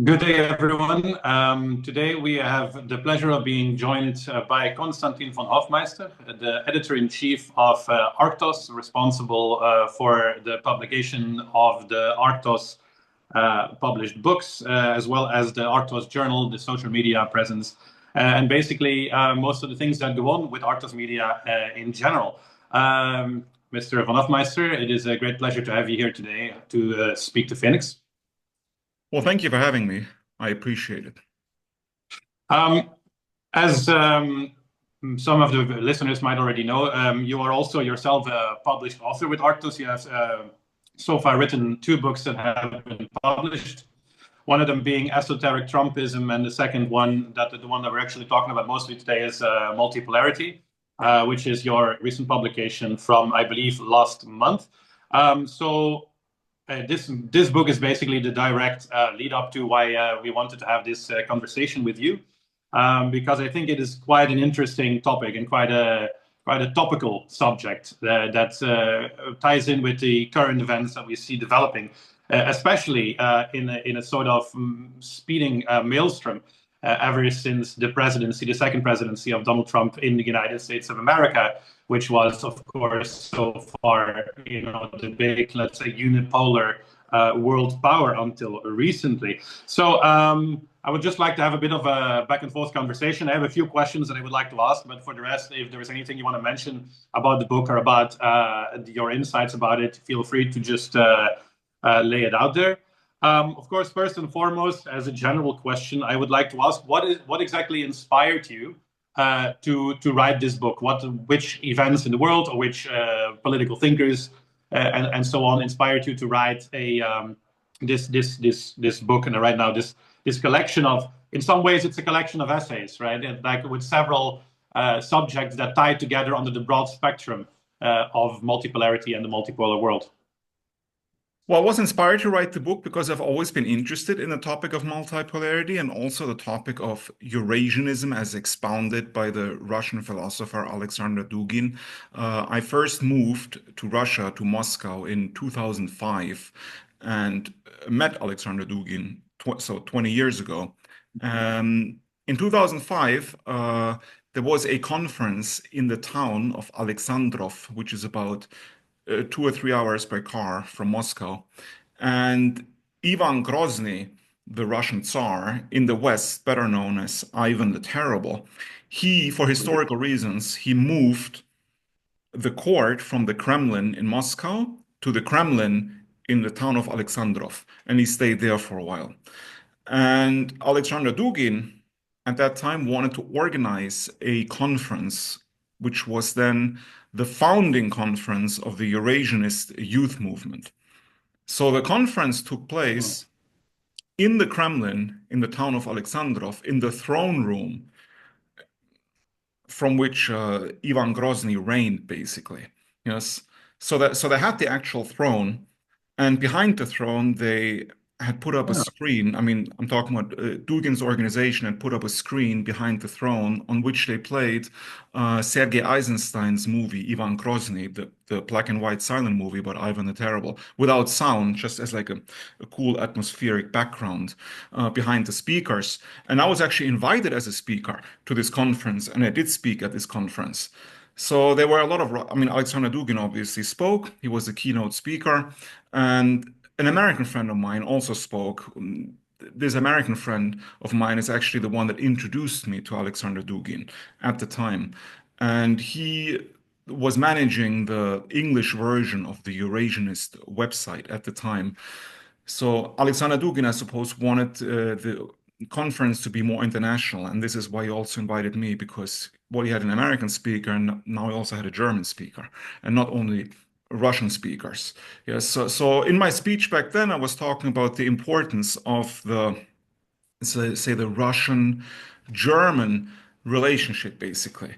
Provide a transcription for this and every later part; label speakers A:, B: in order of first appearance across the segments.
A: Good day, everyone. Today we have the pleasure of being joined by Constantin von Hoffmeister, the editor-in-chief of Arctos, responsible for the publication of the Arctos published books, as well as the Arctos journal, the social media presence, and basically most of the things that go on with Arctos media in general. Mr. von Hoffmeister, it is a great pleasure to have you here today to speak to Feniks.
B: Well, thank you for having me. I appreciate it.
A: As some of the listeners might already know, you are also yourself a published author with Arctos. You have so far written two books that have been published. One of them being Esoteric Trumpism, and the second one, the one that we're actually talking about mostly today, is Multipolarity, which is your recent publication from, I believe, last month. This book is basically the direct lead up to why we wanted to have this conversation with you, because I think it is quite an interesting topic and quite a topical subject that ties in with the current events that we see developing, especially in a sort of speeding maelstrom ever since the second presidency of Donald Trump in the United States of America, which was, of course, so far, the big, let's say, unipolar world power until recently. So I would just like to have a bit of a back and forth conversation. I have a few questions that I would like to ask, but for the rest, if there is anything you want to mention about the book or about your insights about it, feel free to just lay it out there. Of course, first and foremost, as a general question, I would like to ask, what exactly inspired you to write this book? Which events in the world or which political thinkers and so on inspired you to write this book, and right now this collection of, in some ways it's a collection of essays, right? And like with several subjects that tie together under the broad spectrum of multipolarity and the multipolar world.
B: Well, I was inspired to write the book because I've always been interested in the topic of multipolarity and also the topic of Eurasianism as expounded by the Russian philosopher Alexander Dugin. I first moved to Russia, to Moscow, in 2005 and met Alexander Dugin, so 20 years ago. In 2005, there was a conference in the town of Alexandrov, which is about 2 or 3 hours by car from Moscow. And Ivan Grozny, the Russian Tsar in the West, better known as Ivan the Terrible, for historical reasons, he moved the court from the Kremlin in Moscow to the Kremlin in the town of Alexandrov, and he stayed there for a while. And Alexander Dugin, at that time, wanted to organize a conference, which was then the founding conference of the Eurasianist youth movement. So the conference took place in the Kremlin, in the town of Alexandrov, in the throne room from which Ivan Grozny reigned, basically. Yes. So they had the actual throne, and behind the throne they had put up a screen. I mean, I'm talking about Dugin's organization had put up a screen behind the throne on which they played Sergei Eisenstein's movie, Ivan Grozny, the black and white silent movie about Ivan the Terrible, without sound, just as like a cool atmospheric background behind the speakers. And I was actually invited as a speaker to this conference, and I did speak at this conference. So there were a lot of, Alexander Dugin obviously spoke. He was the keynote speaker. And an American friend of mine also spoke. This American friend of mine is actually the one that introduced me to Alexander Dugin at the time. And he was managing the English version of the Eurasianist website at the time. So Alexander Dugin, I suppose, wanted the conference to be more international. And this is why he also invited me, because, well, he had an American speaker and now he also had a German speaker, and not only Russian speakers. Yes, so in my speech back then, I was talking about the importance of the Russian-German relationship, basically,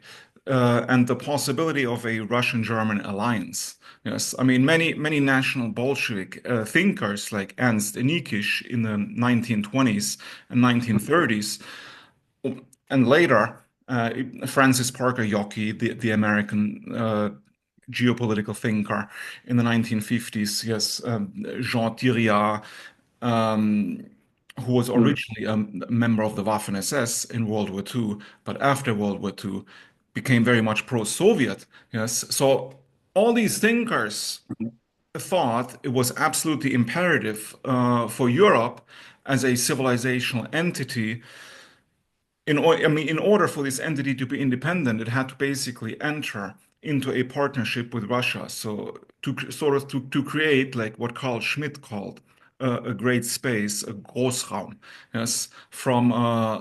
B: and the possibility of a Russian-German alliance. Yes, I mean, many National Bolshevik thinkers like Ernst Enikish in the 1920s and 1930s, and later Francis Parker Yockey, the American geopolitical thinker in the 1950s, yes, Jean Thiriart, who was
A: Mm.
B: originally a member of the Waffen-SS in World War II, but after World War II became very much pro-Soviet. Yes, so all these thinkers thought it was absolutely imperative for Europe as a civilizational entity. I mean, in order for this entity to be independent, it had to basically enter into a partnership with Russia. So to create like what Carl Schmitt called a great space, a Großraum, yes, from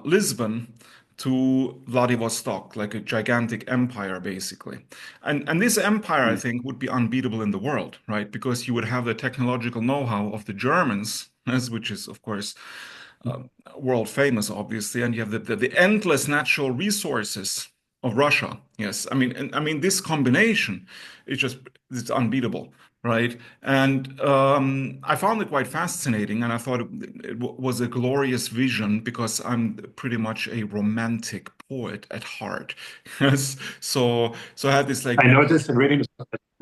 B: Lisbon to Vladivostok, like a gigantic empire, basically. And this empire, I
A: Mm.
B: think, would be unbeatable in the world, right? Because you would have the technological know-how of the Germans, yes, which is, of course, world famous, obviously, and you have the endless natural resources of Russia. Yes, I mean, I mean this combination is just it's unbeatable, right? And I found it quite fascinating, and I thought it was a glorious vision because I'm pretty much a romantic poet at heart. Yes, so I had this like
A: I noticed in reading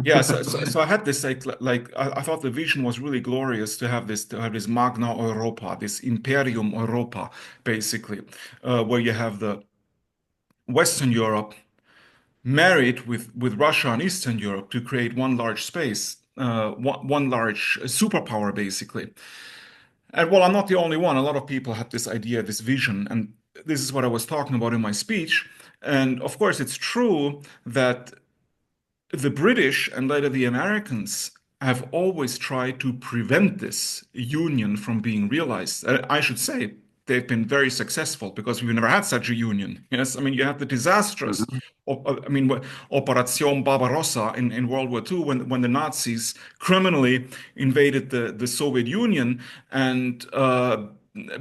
B: yeah,
A: the
B: so I had this like I thought the vision was really glorious to have this Magna Europa, this Imperium Europa, basically, where you have the Western Europe married with Russia and Eastern Europe to create one large space, one large superpower, basically. And well, I'm not the only one. A lot of people had this idea, this vision, and this is what I was talking about in my speech. And of course, it's true that the British and later the Americans have always tried to prevent this union from being realized. I should say they've been very successful because we've never had such a union. Yes, I mean you have the disastrous,
A: Mhm.
B: I mean Operation Barbarossa in World War II when the Nazis criminally invaded the Soviet Union and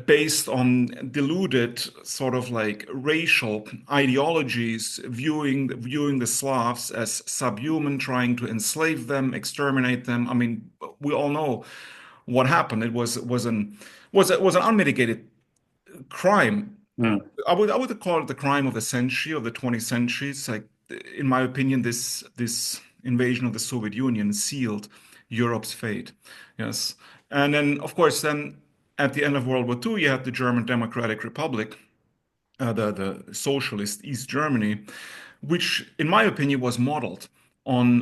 B: based on deluded sort of like racial ideologies, viewing the Slavs as subhuman, trying to enslave them, exterminate them. I mean, we all know what happened. It was an unmitigated crime.
A: Mm.
B: I would call it the crime of the century, of the 20th century. It's like, in my opinion, this invasion of the Soviet Union sealed Europe's fate. Yes, and then of course, then at the end of World War II, you had the German Democratic Republic, the socialist East Germany, which, in my opinion, was modeled on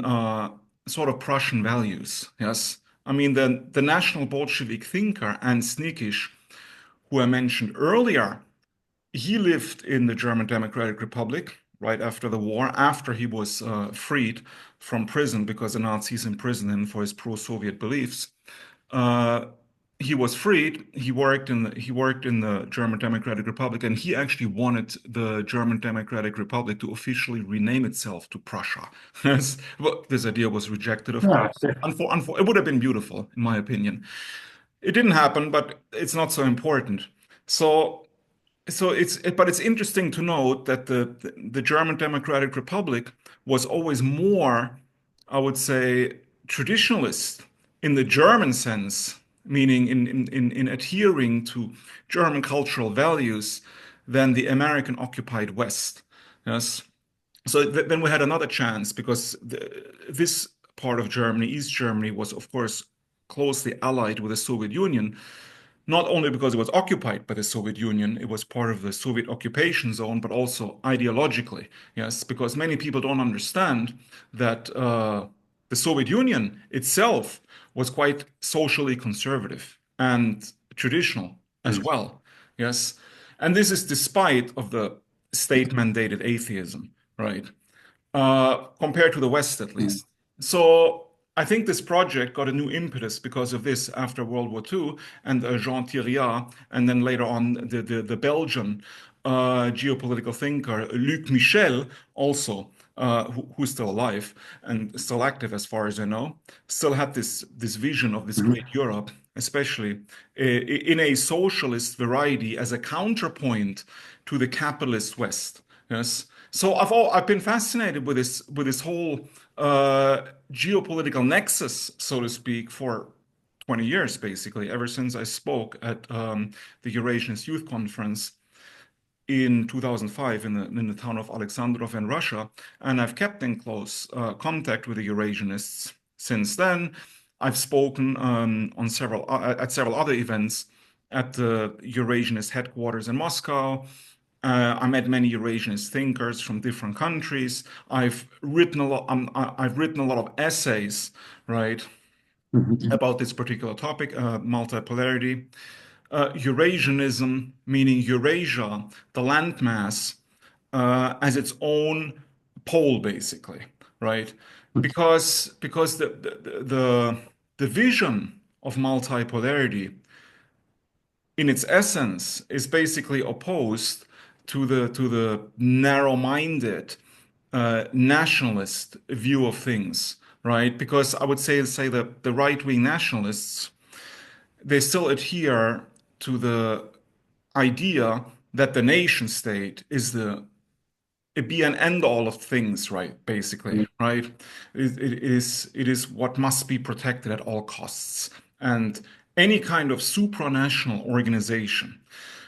B: sort of Prussian values. Yes, I mean the national Bolshevik thinker Ernst Niekisch, who I mentioned earlier, he lived in the German Democratic Republic right after the war, after he was freed from prison because the Nazis imprisoned him for his pro-Soviet beliefs. Uh, he was freed. He worked in the German Democratic Republic, and he actually wanted the German Democratic Republic to officially rename itself to Prussia. Yes, well, this idea was rejected, of
A: Yeah,
B: course. It would have been beautiful, in my opinion. It didn't happen, but it's not so important. So but it's interesting to note that the German Democratic Republic was always more, I would say, traditionalist in the German sense, meaning in adhering to German cultural values than the American occupied West. Yes. So then we had another chance because this part of Germany, East Germany, was of course closely allied with the Soviet Union, not only because it was occupied by the Soviet Union, it was part of the Soviet occupation zone, but also ideologically. Yes, because many people don't understand that the Soviet Union itself was quite socially conservative and traditional as
A: Mm.
B: well. Yes, and this is despite of the state-mandated atheism, right? Compared to the West, at
A: Mm.
B: least. So I think this project got a new impetus because of this after World War II and Jean Thiriart, and then later on the Belgian geopolitical thinker Luc Michel, also who's still alive and still active as far as I know, still had this vision of this
A: Mhm.
B: great Europe, especially in a socialist variety as a counterpoint to the capitalist West. Yes. So I've been fascinated with this whole geopolitical nexus, so to speak, for 20 years, basically, ever since I spoke at the Eurasianist Youth Conference in 2005 in the town of Alexandrov in Russia, and I've kept in close contact with the Eurasianists since then. I've spoken on several at several other events at the Eurasianist headquarters in Moscow. I met many Eurasianist thinkers from different countries. I've written a lot of essays, right,
A: Mhm.
B: about this particular topic, multipolarity. Eurasianism, meaning Eurasia, the landmass, as its own pole, basically, right? Because the vision of multipolarity in its essence is basically opposed to the narrow-minded nationalist view of things, right? Because I would say that the right-wing nationalists, they still adhere to the idea that the nation state is the it be an end all of things, right? Basically, right? It is what must be protected at all costs, and any kind of supranational organization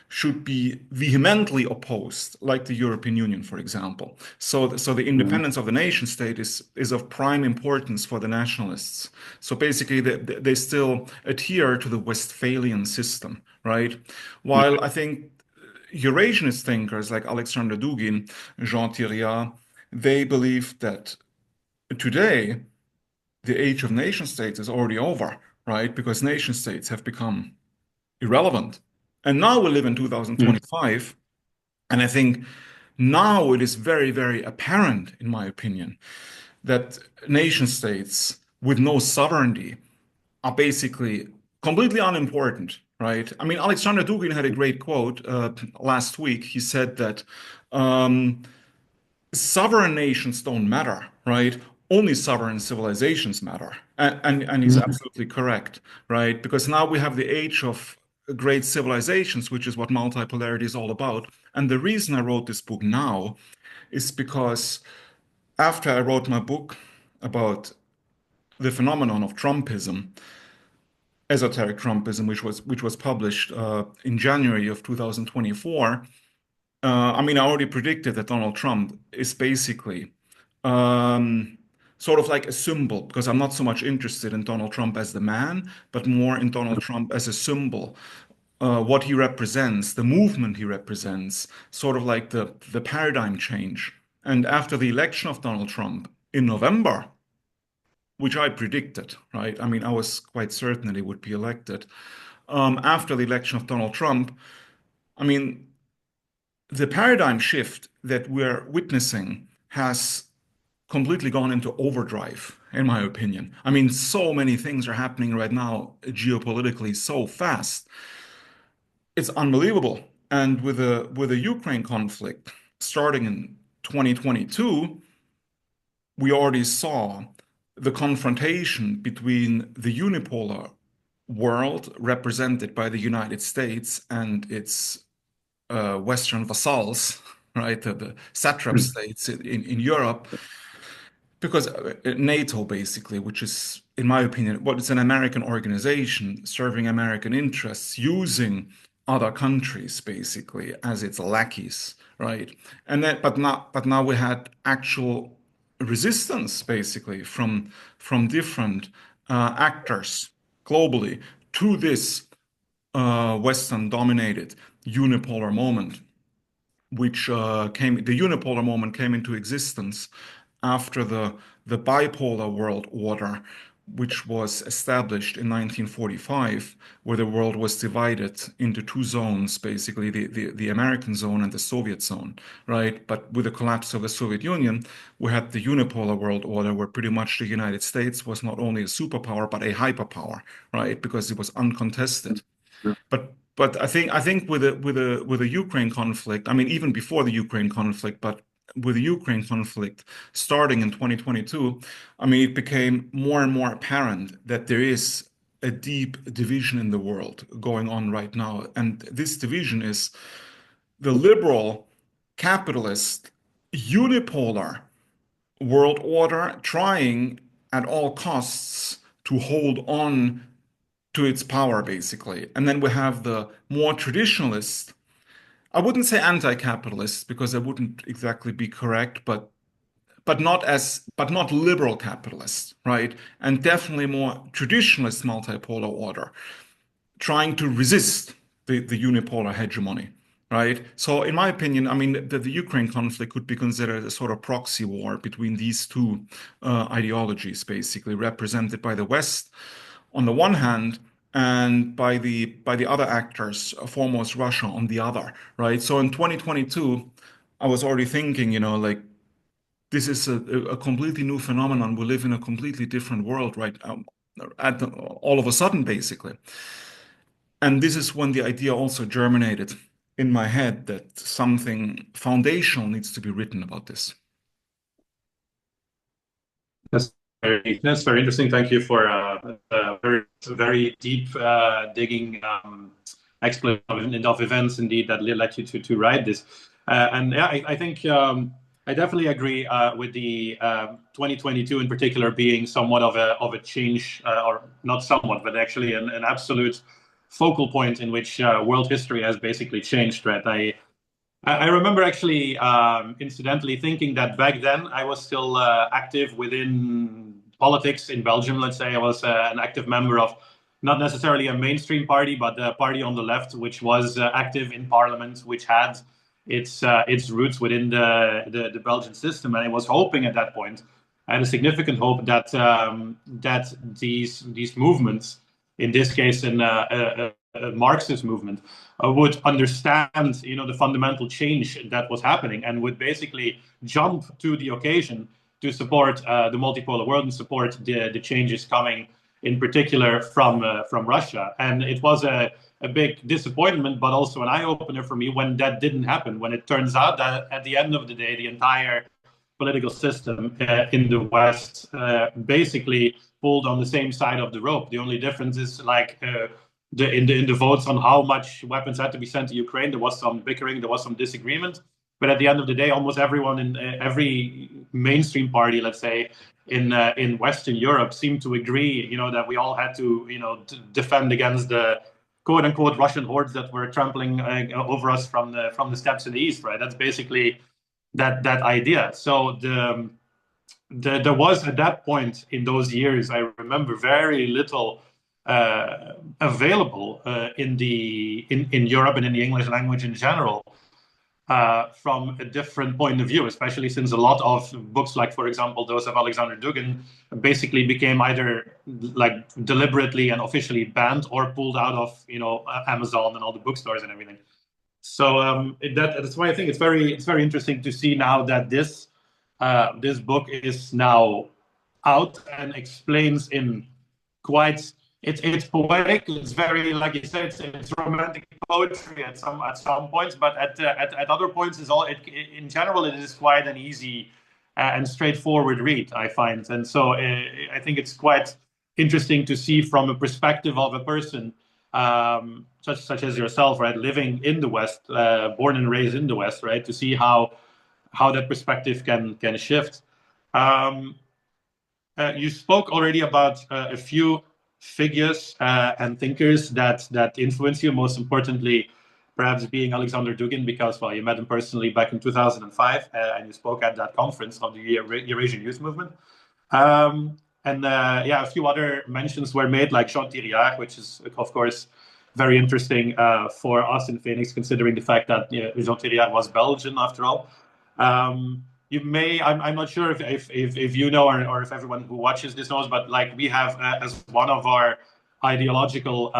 B: should be vehemently opposed, like the European Union, for example. So the
A: Mhm.
B: independence of the nation state is of prime importance for the nationalists. So basically, they still adhere to the Westphalian system, right? While I think Eurasianist thinkers like Alexander Dugin, Jean Thiriat, they believe that today the age of nation states is already over, right? Because nation states have become irrelevant. And now we live in
A: Mhm.
B: 2025, and I think now it is very, very apparent, in my opinion, that nation states with no sovereignty are basically completely unimportant, right? I mean, Alexander Dugin had a great quote last week. He said that um, sovereign nations don't matter, right? Only sovereign civilizations matter. And he's
A: Mhm.
B: absolutely correct, right? Because now we have the age of great civilizations, which is what multipolarity is all about. And the reason I wrote this book now is because after I wrote my book about the phenomenon of Trumpism, esoteric Trumpism, which was published in January of 2024. I mean, I already predicted that Donald Trump is basically um, sort of like a symbol, because I'm not so much interested in Donald Trump as the man, but more in Donald Trump as a symbol. What he represents, the movement he represents, sort of like the paradigm change. And after the election of Donald Trump in November, which I predicted, right? I mean, I was quite certain that he would be elected. After the election of Donald Trump, I mean, the paradigm shift that we're witnessing has completely gone into overdrive, in my opinion. I mean, so many things are happening right now geopolitically so fast. It's unbelievable. And with the Ukraine conflict starting in 2022, we already saw the confrontation between the unipolar world represented by the United States and its Western vassals, right, the satrap
A: Mhm.
B: states in Europe, because NATO basically, which is, in my opinion, what is an American organization serving American interests, using other countries basically as its lackeys, right? And then, but now we had actual resistance basically from different actors globally to this Western-dominated unipolar moment, the unipolar moment came into existence after the bipolar world order, which was established in 1945, where the world was divided into two zones, basically the American zone and the Soviet zone, right? But with the collapse of the Soviet Union, we had the unipolar world order, where pretty much the United States was not only a superpower, but a hyperpower, right? Because it was uncontested. But I think with the Ukraine conflict, I mean, even before the Ukraine conflict, but with the Ukraine conflict starting in 2022, I mean, it became more and more apparent that there is a deep division in the world going on right now. And this division is the liberal, capitalist, unipolar world order trying at all costs to hold on to its power, basically. And then we have the more traditionalist, I wouldn't say anti-capitalist because that wouldn't exactly be correct, but not liberal capitalist, right? And definitely more traditionalist multipolar order, trying to resist the unipolar hegemony, right? So in my opinion, I mean, the Ukraine conflict could be considered a sort of proxy war between these two ideologies, basically represented by the West on the one hand, and by the other actors, foremost Russia on the other, right? So in 2022, I was already thinking, like this is a completely new phenomenon. We live in a completely different world, right? All of a sudden, basically. And this is when the idea also germinated in my head that something foundational needs to be written about this.
A: That's very interesting. Thank you for a very deep digging explanation of events indeed that led you to write this. And yeah, I think I definitely agree with the 2022 in particular being somewhat of a change, or not somewhat, but actually an absolute focal point in which world history has basically changed. Right? I remember actually, incidentally, thinking that back then I was still active within politics in Belgium. Let's say I was an active member of not necessarily a mainstream party, but a party on the left, which was active in parliament, which had its roots within the Belgian system. And I was hoping at that point, I had a significant hope that that these movements, in this case, a Marxist movement, would understand, the fundamental change that was happening and would basically jump to the occasion to support the multipolar world and support the changes coming, in particular from Russia. And it was a big disappointment, but also an eye-opener for me when that didn't happen. When it turns out that at the end of the day, the entire political system in the West basically pulled on the same side of the rope. The only difference is in the votes on how much weapons had to be sent to Ukraine, there was some bickering, there was some disagreement. But at the end of the day, almost everyone in every mainstream party, let's say, in Western Europe, seemed to agree, that we all had to, defend against the quote unquote Russian hordes that were trampling over us from the steppes in the east. Right? That's basically that idea. So there was at that point in those years, I remember, very little available in Europe and in the English language in general from a different point of view, especially since a lot of books, like for example those of Alexander Dugin, basically became either like deliberately and officially banned or pulled out of Amazon and all the bookstores and everything. So that's why I think it's very interesting to see now that this book is now out and explains in quite. It's poetic. It's very, like you said, it's romantic poetry at some points, but at other points, in general it is quite an easy and straightforward read, I find. And so I think it's quite interesting to see from a perspective of a person such as yourself, right, living in the West, born and raised in the West, right, to see how that perspective can shift. You spoke already about a few figures and thinkers that influence you, most importantly perhaps being Alexander Dugin, because you met him personally back in 2005 and you spoke at that conference of the Eurasian Youth Movement. A few other mentions were made, like Jean Thiriard, which is of course very interesting for us in Feniks, considering the fact that Jean Thiriard was Belgian after all. You may, I'm not sure if you know or if everyone who watches this knows, but like we have as one of our ideological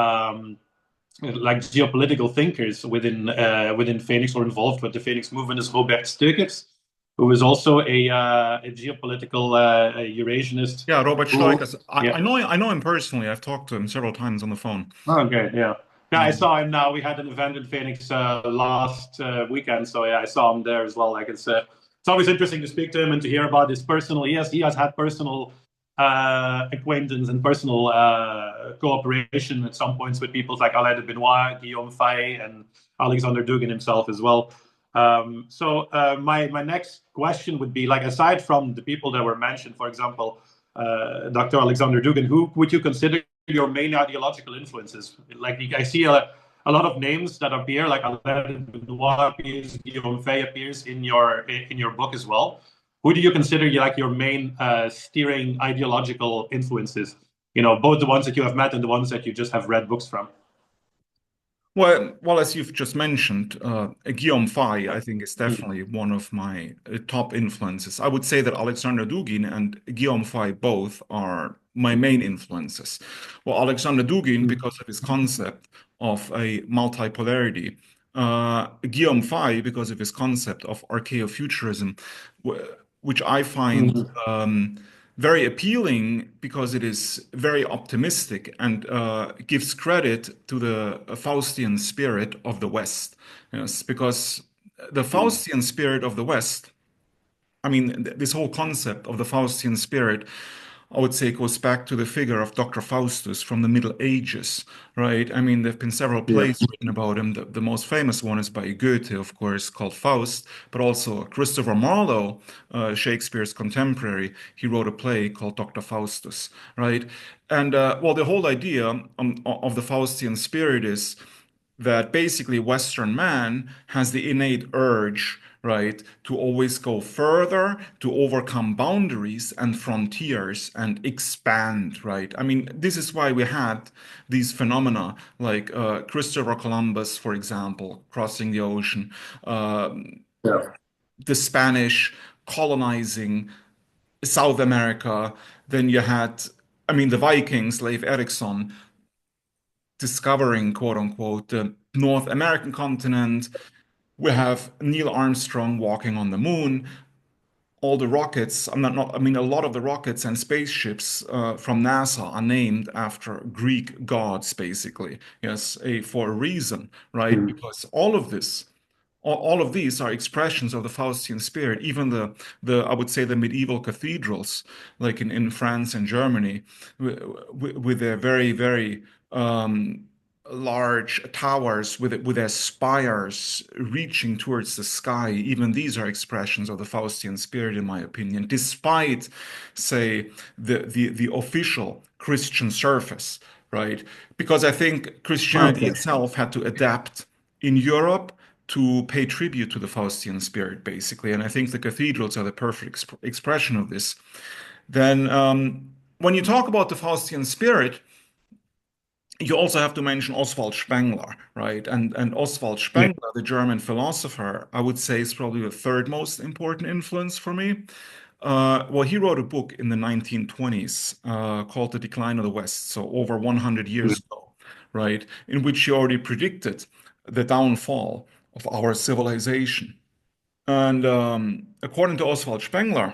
A: geopolitical thinkers within Feniks or involved with the Feniks movement is Robert Steukers, who is also a geopolitical Eurasianist.
B: Yeah, Robert Steukers. I know him personally. I've talked to him several times on the phone.
A: Okay, yeah. Yeah, I saw him now. We had an event in Feniks last weekend, so yeah, I saw him there as well. Like it's always interesting to speak to him and to hear about his personal. He has had personal acquaintance and personal cooperation at some points with people like Alain de Benoit, Guillaume Fay, and Alexander Dugin himself as well. My next question would be, like, aside from the people that were mentioned, for example, Dr. Alexander Dugin, who would you consider your main ideological influences? Like, I see a lot of names that appear, like Alain de Benoit appears, Guillaume Fay appears in your book as well. Who do you consider your main steering ideological influences? Both the ones that you have met and the ones that you just have read books from.
B: Well, as you've just mentioned, Guillaume Fay, I think, is
A: Mm.
B: definitely one of my top influences. I would say that Alexander Dugin and Guillaume Fay both are my main influences. Well, Alexander Dugin,
A: Mm.
B: because of his concept of a multipolarity, Guillaume Fay, because of his concept of archaeofuturism, which I find
A: Mm.
B: very appealing because it is very optimistic and gives credit to the Faustian spirit of the West. Yes, because the
A: Mm.
B: Faustian spirit of the West, I mean, this whole concept of the Faustian spirit, I would say, goes back to the figure of Dr. Faustus from the Middle Ages, right? I mean, there have been several
A: Yeah.
B: plays written about him. The most famous one is by Goethe, of course, called Faust, but also Christopher Marlowe, Shakespeare's contemporary, he wrote a play called Dr. Faustus, right? And well, the whole idea of the Faustian spirit is that basically Western man has the innate urge, right, to always go further, to overcome boundaries and frontiers and expand, right? I mean, this is why we had these phenomena like Christopher Columbus, for example, crossing the ocean,
A: Yeah.
B: the Spanish colonizing South America. Then you had, I mean, the Vikings, Leif Erikson, discovering, quote unquote, the North American continent. We have Neil Armstrong walking on the moon. All the rockets, I mean, a lot of the rockets and spaceships from NASA are named after Greek gods, basically. Yes, for a reason, right?
A: Mm.
B: Because all of these are expressions of the Faustian spirit. Even I would say the medieval cathedrals, like in France and Germany, with their very, very large towers with their spires reaching towards the sky. Even these are expressions of the Faustian spirit, in my opinion, despite, say, the official Christian surface, right? Because I think Christianity
A: Okay.
B: itself had to adapt in Europe to pay tribute to the Faustian spirit, basically. And I think the cathedrals are the perfect expression of this. Then, when you talk about the Faustian spirit, you also have to mention Oswald Spengler, right? And Oswald
A: Yeah.
B: Spengler, the German philosopher, I would say is probably the third most important influence for me. Well, he wrote a book in the 1920s called The Decline of the West, so over 100
A: Mm.
B: years ago, right? In which he already predicted the downfall of our civilization. And according to Oswald Spengler,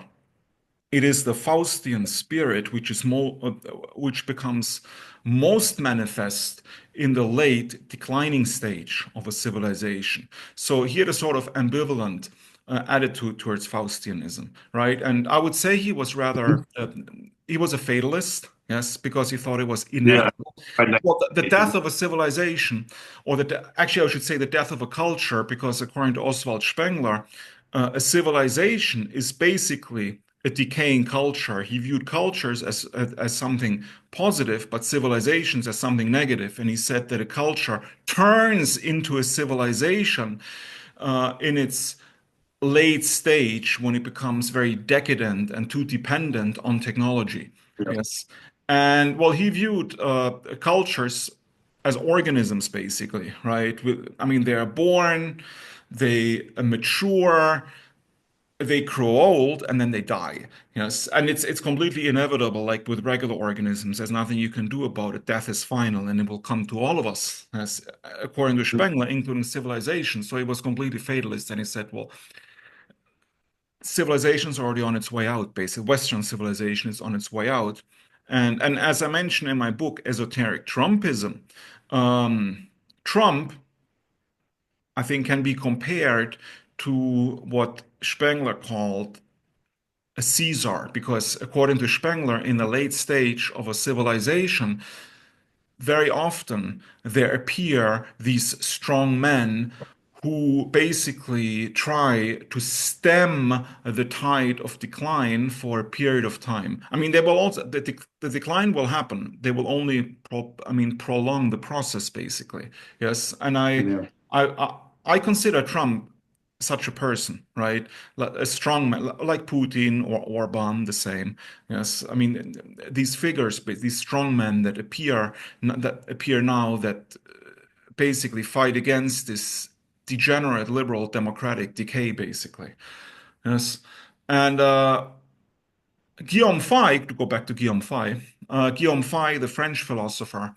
B: it is the Faustian spirit which becomes most manifest in the late declining stage of a civilization. So he had a sort of ambivalent attitude towards Faustianism, right? And I would say he was a fatalist, yes, because he thought it was
A: Yeah.
B: inevitable.
A: Quite
B: Well, the
A: negative.
B: death of a civilization, or actually, I should say the death of a culture, because according to Oswald Spengler, a civilization is basically a decaying culture. He viewed cultures as something positive, but civilizations as something negative. And he said that a culture turns into a civilization in its late stage when it becomes very decadent and too dependent on technology.
A: Yeah.
B: Yes. And well, he viewed cultures as organisms, basically, right? I mean, they are born, they mature, they grow old, and then they die. Yes, and it's completely inevitable. Like with regular organisms, there's nothing you can do about it. Death is final, and it will come to all of us, as according to Spengler, including civilization. So he was completely fatalist, and he said, well, civilization's already on its way out. Basically, Western civilization is on its way out, and as I mentioned in my book, Esoteric Trumpism, Trump, I think, can be compared to what Spengler called a Caesar, because according to Spengler, in the late stage of a civilization, very often there appear these strong men who basically try to stem the tide of decline for a period of time. I mean, they will also the decline will happen. They will only prolong the process basically. Yes, and
A: Yeah.
B: I consider Trump such a person, right? A strong man, like Putin or Orban, the same. Yes, I mean these figures, these strong men that appear now that basically fight against this degenerate liberal democratic decay, basically. Yes. And Guillaume Faye, to go back to Guillaume Faye, the French philosopher,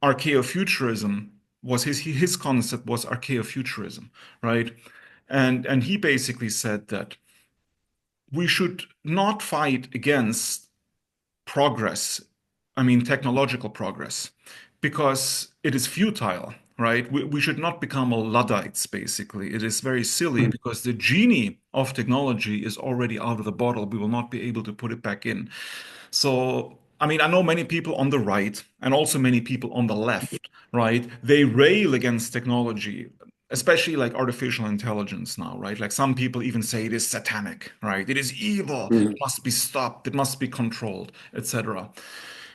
B: archaeofuturism was his concept was archaeofuturism, right? And he basically said that we should not fight against progress, I mean technological progress, because it is futile, right? We should not become a Luddites, basically. It is very silly
A: Mm.
B: because the genie of technology is already out of the bottle. We will not be able to put it back in. So, I mean, I know many people on the right and also many people on the left, right? They rail against technology, especially like artificial intelligence now, right? Like some people even say it is satanic, right? It is evil, it
A: Mm.
B: must be stopped, it must be controlled, etc.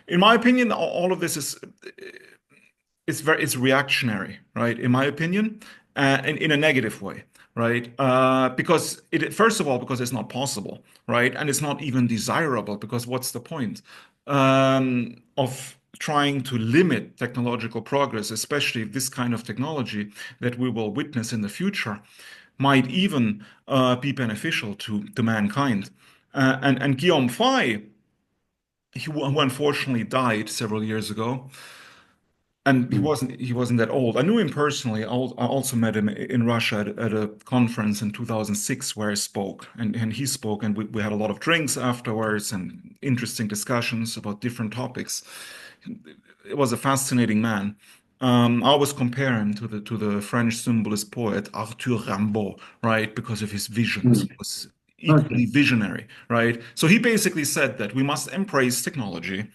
B: In my opinion, all of this is it's reactionary, right? In my opinion, in a negative way, right? Because it first of all because it's not possible, right? And it's not even desirable because what's the point of trying to limit technological progress, especially if this kind of technology that we will witness in the future might even be beneficial to mankind. And Guillaume Faye, who unfortunately died several years ago, and he
A: Mm.
B: wasn't that old. I knew him personally. I also met him in Russia at a conference in 2006 where I spoke, and he spoke, and we had a lot of drinks afterwards and interesting discussions about different topics. It was a fascinating man. I always compare him to the French symbolist poet Arthur Rimbaud, right? Because of his visions.
A: Mm.
B: He was equally
A: Okay.
B: visionary, right? So he basically said that we must embrace technology.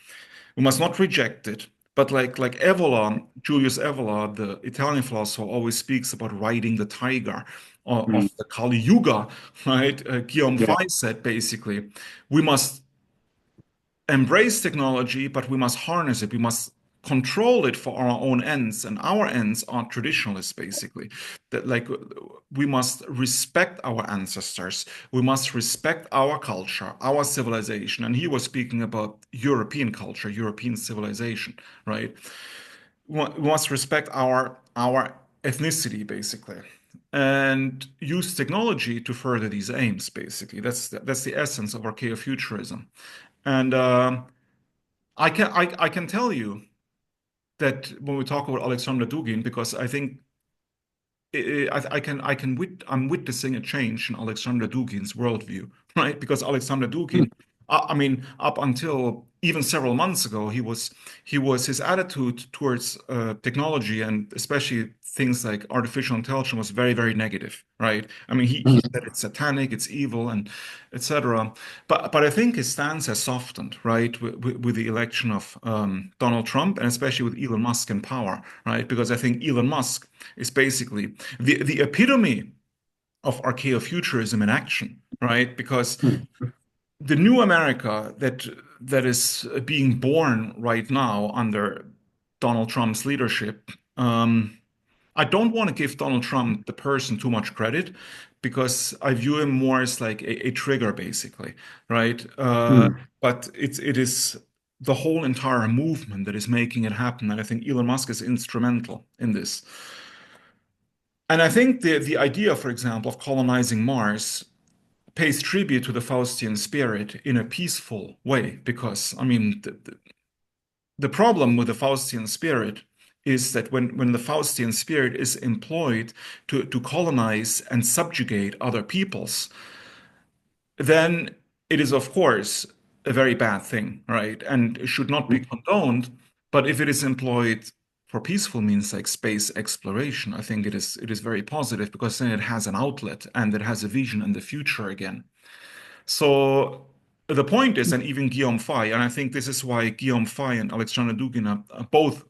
B: We must not reject it. But like Evola, Julius Evola, the Italian philosopher, always speaks about riding the tiger
A: Mm.
B: of the Kali Yuga, right? Guillaume
A: Yeah.
B: Faye said basically, we must embrace technology, but we must harness it. We must control it for our own ends, and our ends are traditionalists, basically. That like we must respect our ancestors, we must respect our culture, our civilization. And he was speaking about European culture, European civilization, right? We must respect our ethnicity, basically, and use technology to further these aims, basically. That's the essence of archaeofuturism. And I can tell you that when we talk about Alexander Dugin, because I think I'm witnessing a change in Alexander Dugin's worldview, right? Because Alexander
A: Mm.
B: Dugin, I mean, up until even several months ago, he was his attitude towards technology and especially things like artificial intelligence was very, very negative, right? I mean, he
A: Mm.
B: said it's satanic, it's evil, and etc. But I think his stance has softened, right, with the election of Donald Trump and especially with Elon Musk in power, right? Because I think Elon Musk is basically the epitome of archaeofuturism in action, right? Because
A: Mm.
B: the new America that is being born right now under Donald Trump's leadership, I don't want to give Donald Trump the person too much credit because I view him more as like a trigger, basically, right?
A: Mm.
B: But it is the whole entire movement that is making it happen, and I think Elon Musk is instrumental in this. And I think the idea, for example, of colonizing Mars pays tribute to the Faustian spirit in a peaceful way, because, I mean, the problem with the Faustian spirit is that when the Faustian spirit is employed to colonize and subjugate other peoples, then it is, of course, a very bad thing, right? And it should not be
A: Mm.
B: condoned. But if it is employed for peaceful means like space exploration, I think it is very positive because then it has an outlet and it has a vision in the future again. So the point is, and even Guillaume Faye, and I think this is why Guillaume Faye and Alexander Dugin are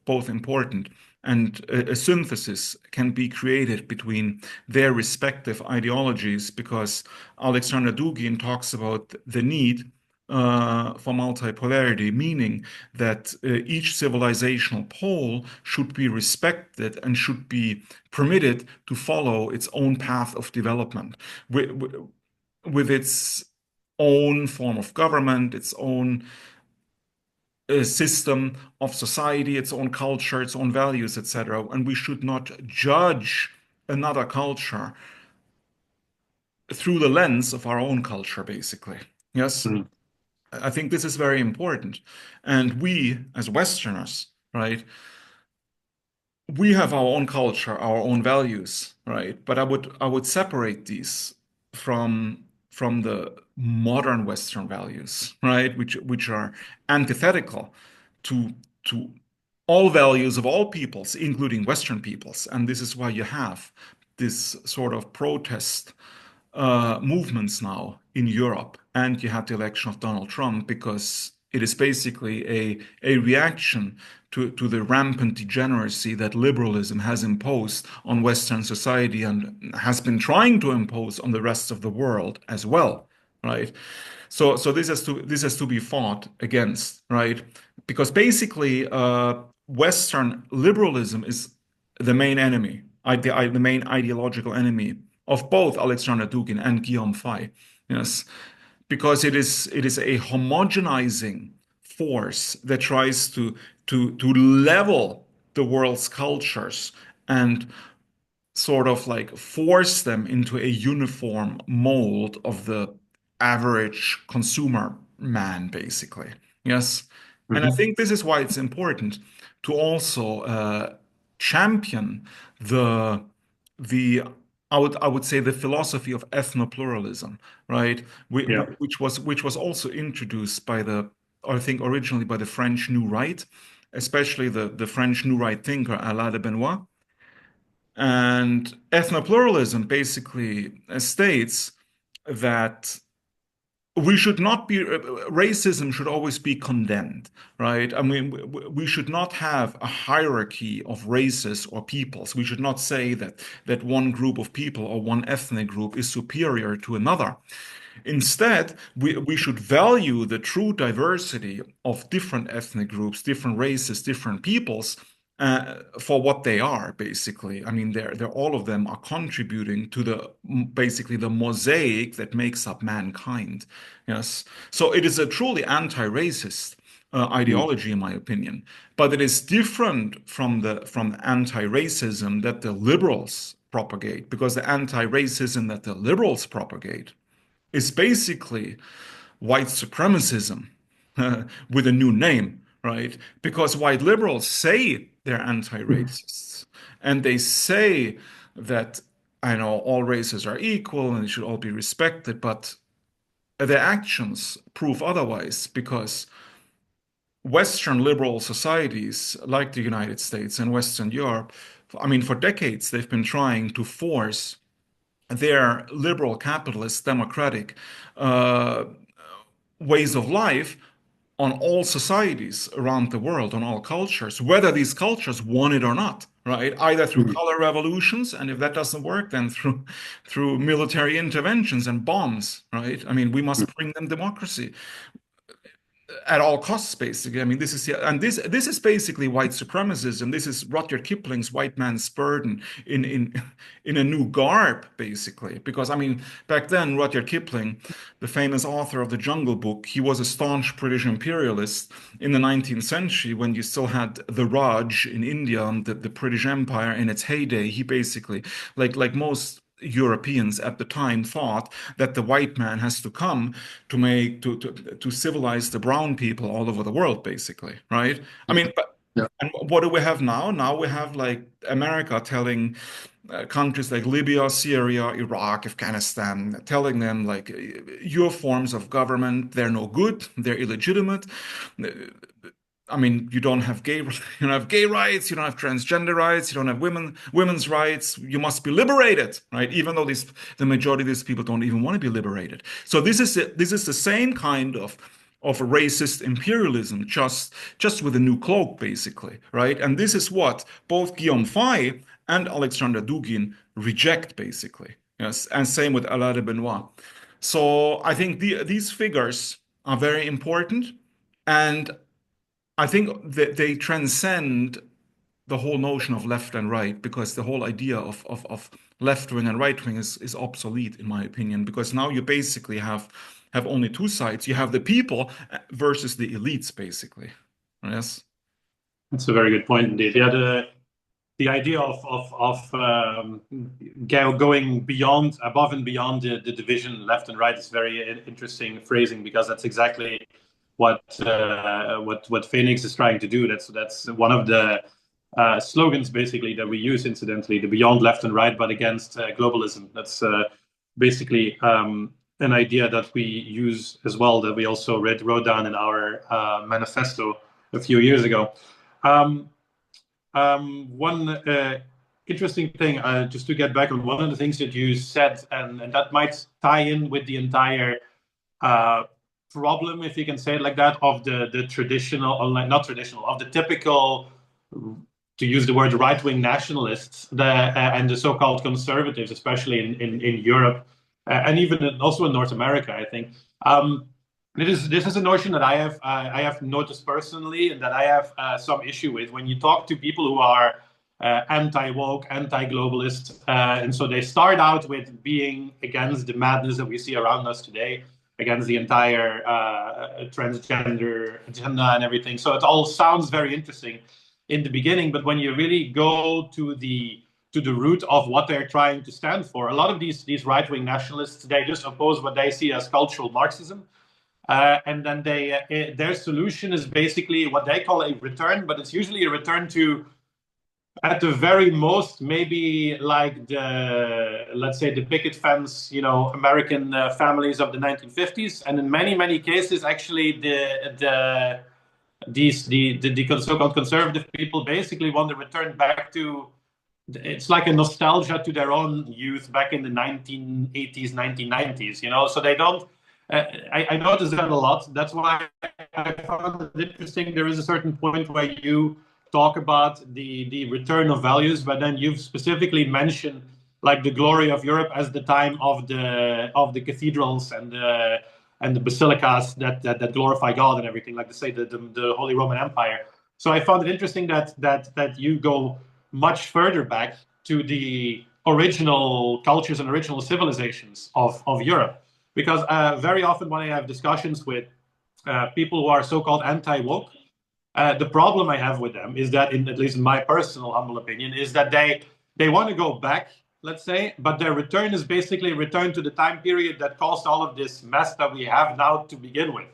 B: both important, and a synthesis can be created between their respective ideologies because Alexander Dugin talks about the need for multipolarity, meaning that each civilizational pole should be respected and should be permitted to follow its own path of development with its own form of government, its own system of society, its own culture, its own values, etc. And we should not judge another culture through the lens of our own culture, basically. Yes,
A: Mm.
B: I think this is very important. And we, as Westerners, right, we have our own culture, our own values, right? But I would separate these from the modern Western values, right? Which are antithetical to to all values of all peoples, including Western peoples. And this is why you have this sort of protest movements now in Europe. And you had the election of Donald Trump because it is basically a reaction to the rampant degeneracy that liberalism has imposed on Western society and has been trying to impose on the rest of the world as well, right? So this has to be fought against, right? Because basically, Western liberalism is the main enemy, the main ideological enemy of both Alexander Dugin and Guillaume Faye. Yes, because it is a homogenizing force that tries to level the world's cultures and sort of like force them into a uniform mold of the average consumer man, basically. Yes. And I
A: Mhm.
B: think this is why it's important to also champion the the I would say the philosophy of ethnopluralism, right?
A: Yeah.
B: Which was also introduced by I think originally by the French New Right, especially the French New Right thinker Alain de Benoit. And ethnopluralism basically states that we should not be, racism should always be condemned, right? I mean, we should not have a hierarchy of races or peoples. We should not say that one group of people or one ethnic group is superior to another. Instead, we should value the true diversity of different ethnic groups, different races, different peoples for what they are, basically. I mean, they're all of them are contributing to basically the mosaic that makes up mankind. Yes. So it is a truly anti-racist
A: Mm.
B: ideology, in my opinion. But it is different from anti-racism that the liberals propagate, because the anti-racism that the liberals propagate is basically white supremacism with a new name, right? Because white liberals say they're anti-racists and they say that I know all races are equal and they should all be respected, but their actions prove otherwise because Western liberal societies like the United States and Western Europe, I mean, for decades, they've been trying to force their liberal, capitalist, democratic uh, ways of life on all societies around the world, on all cultures, whether these cultures want it or not, right? Either through
A: Mm.
B: color revolutions, and if that doesn't work, then through military interventions and bombs, right? I mean, we
A: Mm.
B: must bring them democracy at all costs, basically. I mean, this is basically white supremacism. This is Rudyard Kipling's white man's burden in a new garb, basically. Because I mean, back then, Rudyard Kipling, the famous author of the Jungle Book, he was a staunch British imperialist in the 19th century when you still had the Raj in India, the British Empire in its heyday. He basically, like most Europeans at the time thought that the white man has to come to civilize the brown people all over the world, basically, right? I mean, but
A: Yeah.
B: and what do we have now? Now we have like America telling countries like Libya, Syria, Iraq, Afghanistan, telling them like your forms of government, they're no good, they're illegitimate. I mean, you don't have gay, you don't have gay rights, you don't have transgender rights, you don't have women's rights. You must be liberated, right? Even though the majority of these people don't even want to be liberated. So this is the same kind of racist imperialism, just with a new cloak, basically, right? And this is what both Guillaume Faye and Alexander Dugin reject, basically. Yes, and same with Alain de Benoit. So I think these figures are very important. And I think that they transcend the whole notion of left and right because the whole idea of left wing and right wing is obsolete in my opinion because now you basically have only two sides. You have the people versus the elites basically. Yes.
A: That's a very good point indeed. Yeah, the idea of going beyond, above and beyond the division left and right is very interesting phrasing, because that's exactly what Feniks is trying to do. That's one of the slogans basically that we use, incidentally, the beyond left and right, but against globalism. That's basically an idea that we use as well, that we also wrote down in our manifesto a few years ago. One interesting thing, just to get back on one of the things that you said, and that might tie in with the entire problem, if you can say it like that, of the traditional, or not traditional, of the typical, to use the word, right-wing nationalists, and the so-called conservatives, especially in Europe, and even also in North America, I think. This is a notion that I have noticed personally, and that I have some issue with when you talk to people who are anti-woke, anti-globalist, and so they start out with being against the madness that we see around us today, against the entire transgender agenda and everything. So it all sounds very interesting in the beginning, but when you really go to the root of what they're trying to stand for, a lot of these right-wing nationalists, they just oppose what they see as cultural Marxism. And then their solution is basically what they call a return, but it's usually a return to, at the very most, maybe like let's say the picket fence, American families of the 1950s, and in many cases, actually, the so-called conservative people basically want to return back to. It's like a nostalgia to their own youth back in the 1980s, 1990s. So they don't. I noticed that a lot. That's why I found it interesting. There is a certain point where you talk about the return of values, but then you've specifically mentioned like the glory of Europe as the time of the cathedrals and the basilicas that glorify God and everything, like to say the Holy Roman Empire. So I found it interesting that you go much further back to the original cultures and original civilizations of Europe. Because very often when I have discussions with people who are so-called anti-woke, the problem I have with them is that, at least in my personal humble opinion, is that they want to go back, let's say, but their return is basically a return to the time period that caused all of this mess that we have now to begin with.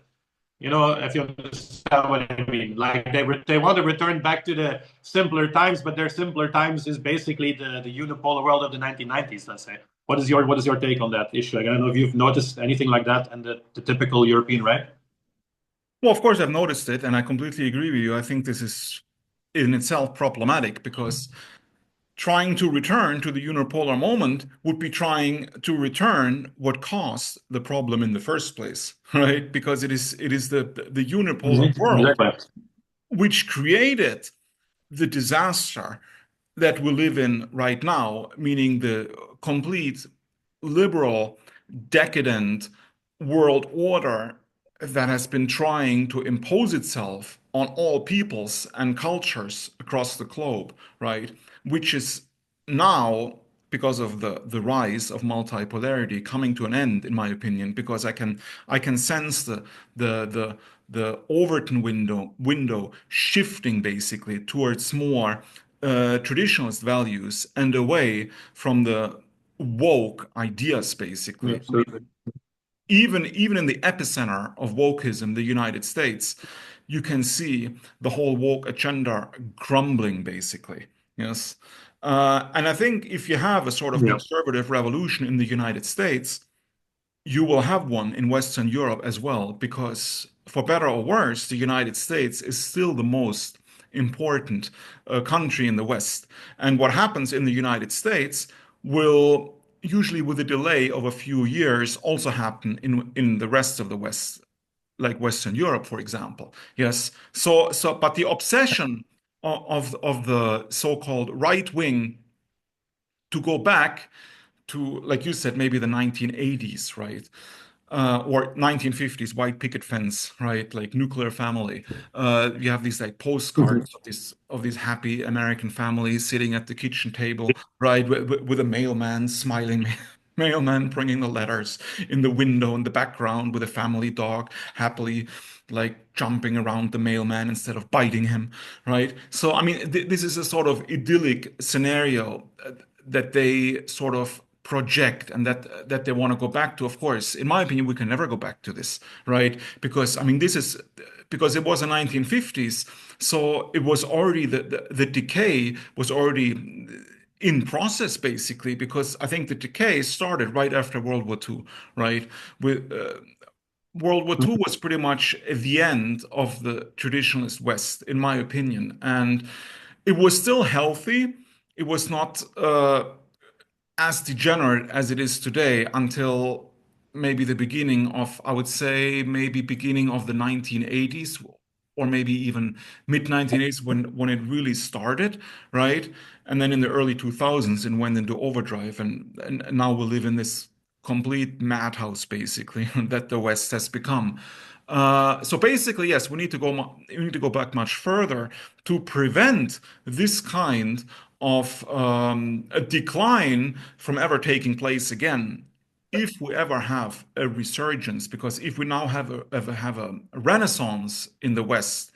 A: If you understand what I mean. Like they want to return back to the simpler times, but their simpler times is basically the unipolar world of the 1990s, let's say. What is your take on that issue? I don't know if you've noticed anything like that and the typical European right?
B: Well, of course, I've noticed it, and I completely agree with you. I think this is in itself problematic because trying to return to the unipolar moment would be trying to return what caused the problem in the first place, right? Because it is the unipolar world
A: Exactly.
B: which created the disaster that we live in right now, meaning the complete liberal, decadent world order that has been trying to impose itself on all peoples and cultures across the globe, right? Which is now, because of the rise of multipolarity, coming to an end, in my opinion, because I can sense the Overton window shifting basically towards more traditionalist values and away from the woke ideas, basically. I
A: Absolutely.
B: mean, even in the epicenter of wokeism, the United States, you can see the whole woke agenda crumbling, basically. Yes. And I think if you have a sort of
A: Yeah.
B: conservative revolution in the United States, you will have one in Western Europe as well, because for better or worse, the United States is still the most important country in the West. And what happens in the United States will usually, with a delay of a few years, also happen in the rest of the West, like Western Europe, for example. Yes. But the obsession of the so-called right wing to go back to, like you said, maybe the 1980s, right? Or 1950s, white picket fence, right? Like nuclear family. You have these like postcards
A: Mhm.
B: of these happy American families sitting at the kitchen table, right? With a mailman, smiling mailman bringing the letters in the window in the background with a family dog happily like jumping around the mailman instead of biting him, right? So, I mean, th this is a sort of idyllic scenario that they sort of project and that they want to go back to. Of course, in my opinion, we can never go back to this, right? Because I mean, this is because it was the 1950s, so it was already the decay was already in process basically, because I think the decay started right after World War II, right? With World War II was pretty much the end of the traditionalist West, in my opinion, and it was still healthy. It was not as degenerate as it is today until maybe the beginning of, I would say, maybe beginning of the 1980s or maybe even mid 1980s when it really started, right? And then in the early 2000s it went into overdrive, and now we live in this complete madhouse basically that the West has become. So basically, yes, we need to go back much further to prevent this kind of a decline from ever taking place again. If we ever have a resurgence, because if we now ever have a renaissance in the West,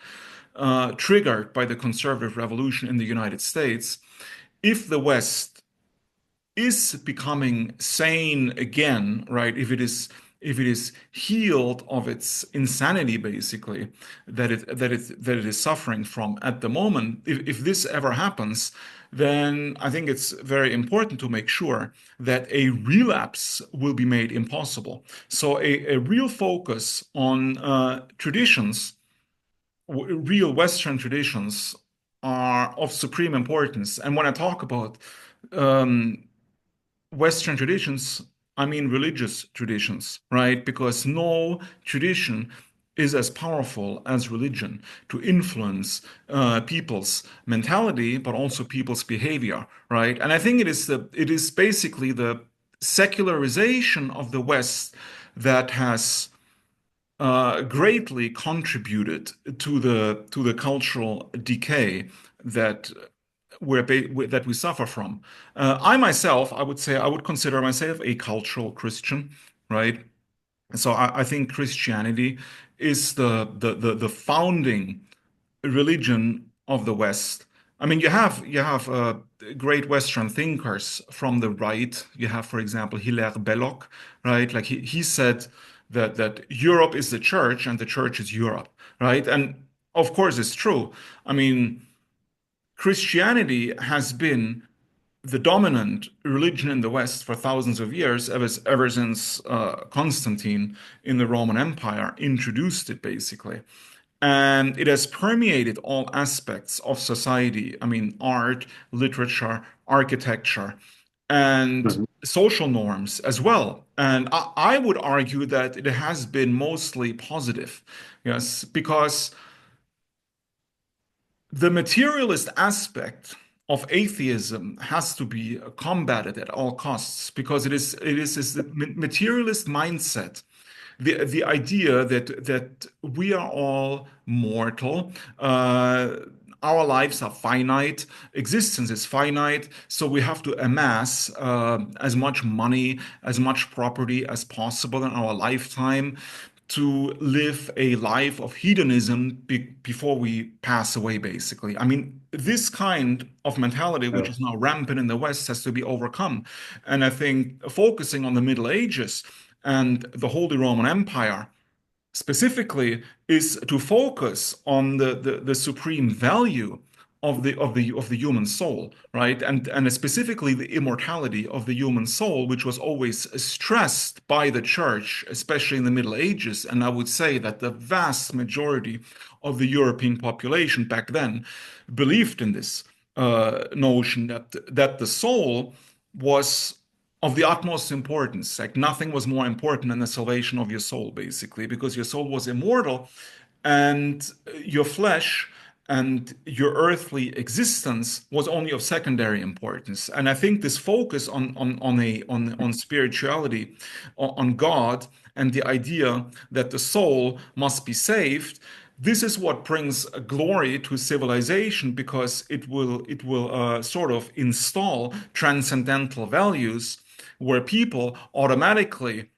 B: triggered by the conservative revolution in the United States, if the West is becoming sane again, right? If it is healed of its insanity, basically, that it is suffering from at the moment, if this ever happens, then I think it's very important to make sure that a relapse will be made impossible. So a real focus on traditions, real Western traditions, are of supreme importance. And when I talk about um, Western traditions, I mean religious traditions, right? Because no tradition is as powerful as religion to influence people's mentality, but also people's behavior, right? And I think it is basically the secularization of the West that has greatly contributed to the cultural decay that that we suffer from. I myself, I would say, I would consider myself a cultural Christian, right? So I think Christianity is the founding religion of the West. I mean, you have great Western thinkers from the right. You have, for example, Hilaire Belloc, right? Like he said that Europe is the church and the church is Europe, right? And of course, it's true. I mean, Christianity has been the dominant religion in the West for thousands of years, ever since Constantine in the Roman Empire introduced it, basically. And it has permeated all aspects of society. I mean, art, literature, architecture, and
A: Mhm.
B: social norms as well. And I would argue that it has been mostly positive, yes, because the materialist aspect of atheism has to be combated at all costs, because it is the materialist mindset, the idea that we are all mortal. Our lives are finite, existence is finite, so we have to amass as much money, as much property as possible in our lifetime to live a life of hedonism before we pass away, basically. I mean, this kind of mentality, which
A: Yeah.
B: is now rampant in the West, has to be overcome. And I think focusing on the Middle Ages and the Holy Roman Empire specifically is to focus on the supreme value of the human soul, right? And specifically the immortality of the human soul, which was always stressed by the church, especially in the Middle Ages. And I would say that the vast majority of the European population back then believed in this notion that the soul was of the utmost importance. Like nothing was more important than the salvation of your soul, basically, because your soul was immortal and your flesh and your earthly existence was only of secondary importance. And I think this focus on spirituality, on God, and the idea that the soul must be saved, this is what brings glory to civilization, because it will sort of install transcendental values where people automatically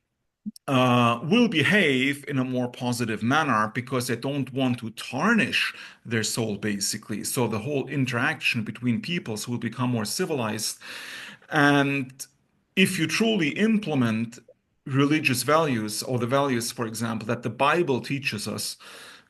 B: will behave in a more positive manner because they don't want to tarnish their soul, basically. So the whole interaction between peoples will become more civilized. And if you truly implement religious values or the values, for example, that the Bible teaches us,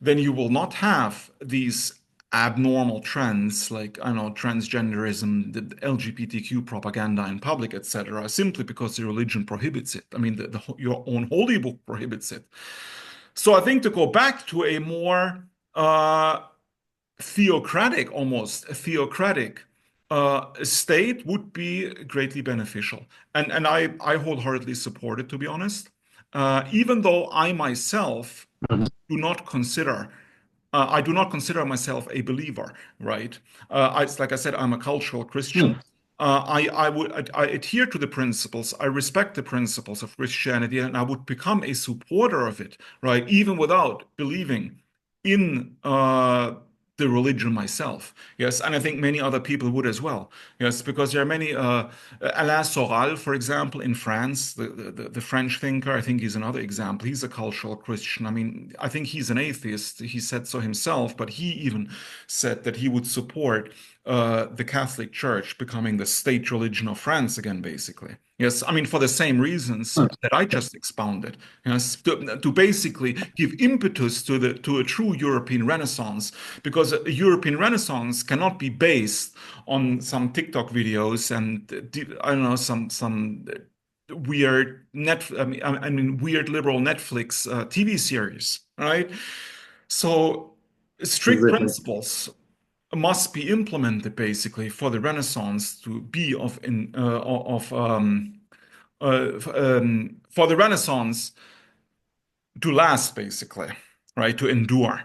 B: then you will not have these abnormal trends like, I don't know, transgenderism, the LGBTQ propaganda in public, etc., simply because the religion prohibits it. I mean, your own holy book prohibits it. So I think to go back to a more theocratic, almost a theocratic state would be greatly beneficial. And I wholeheartedly support it, to be honest. Even though I myself
A: Mhm.
B: do not consider I do not consider myself a believer, right? Like I said, I'm a cultural Christian.
A: Hmm.
B: I adhere to the principles. I respect the principles of Christianity, and I would become a supporter of it, right? Even without believing in the religion myself. Yes, and I think many other people would as well. Yes, because there are many. Alain Soral, for example, in France, the French thinker. I think he's another example. He's a cultural Christian. I mean, I think he's an atheist. He said so himself, but he even said that he would support the Catholic Church becoming the state religion of France again, basically. Yes, I mean, for the same reasons
A: Hmm.
B: that I just expounded. Yes, to basically give impetus to a true European Renaissance, because a European Renaissance cannot be based on some TikTok videos and I don't know some weird I mean weird liberal Netflix TV series, right? So strict
A: Exactly.
B: principles must be implemented basically for the Renaissance to be for the Renaissance to last basically, right? To endure.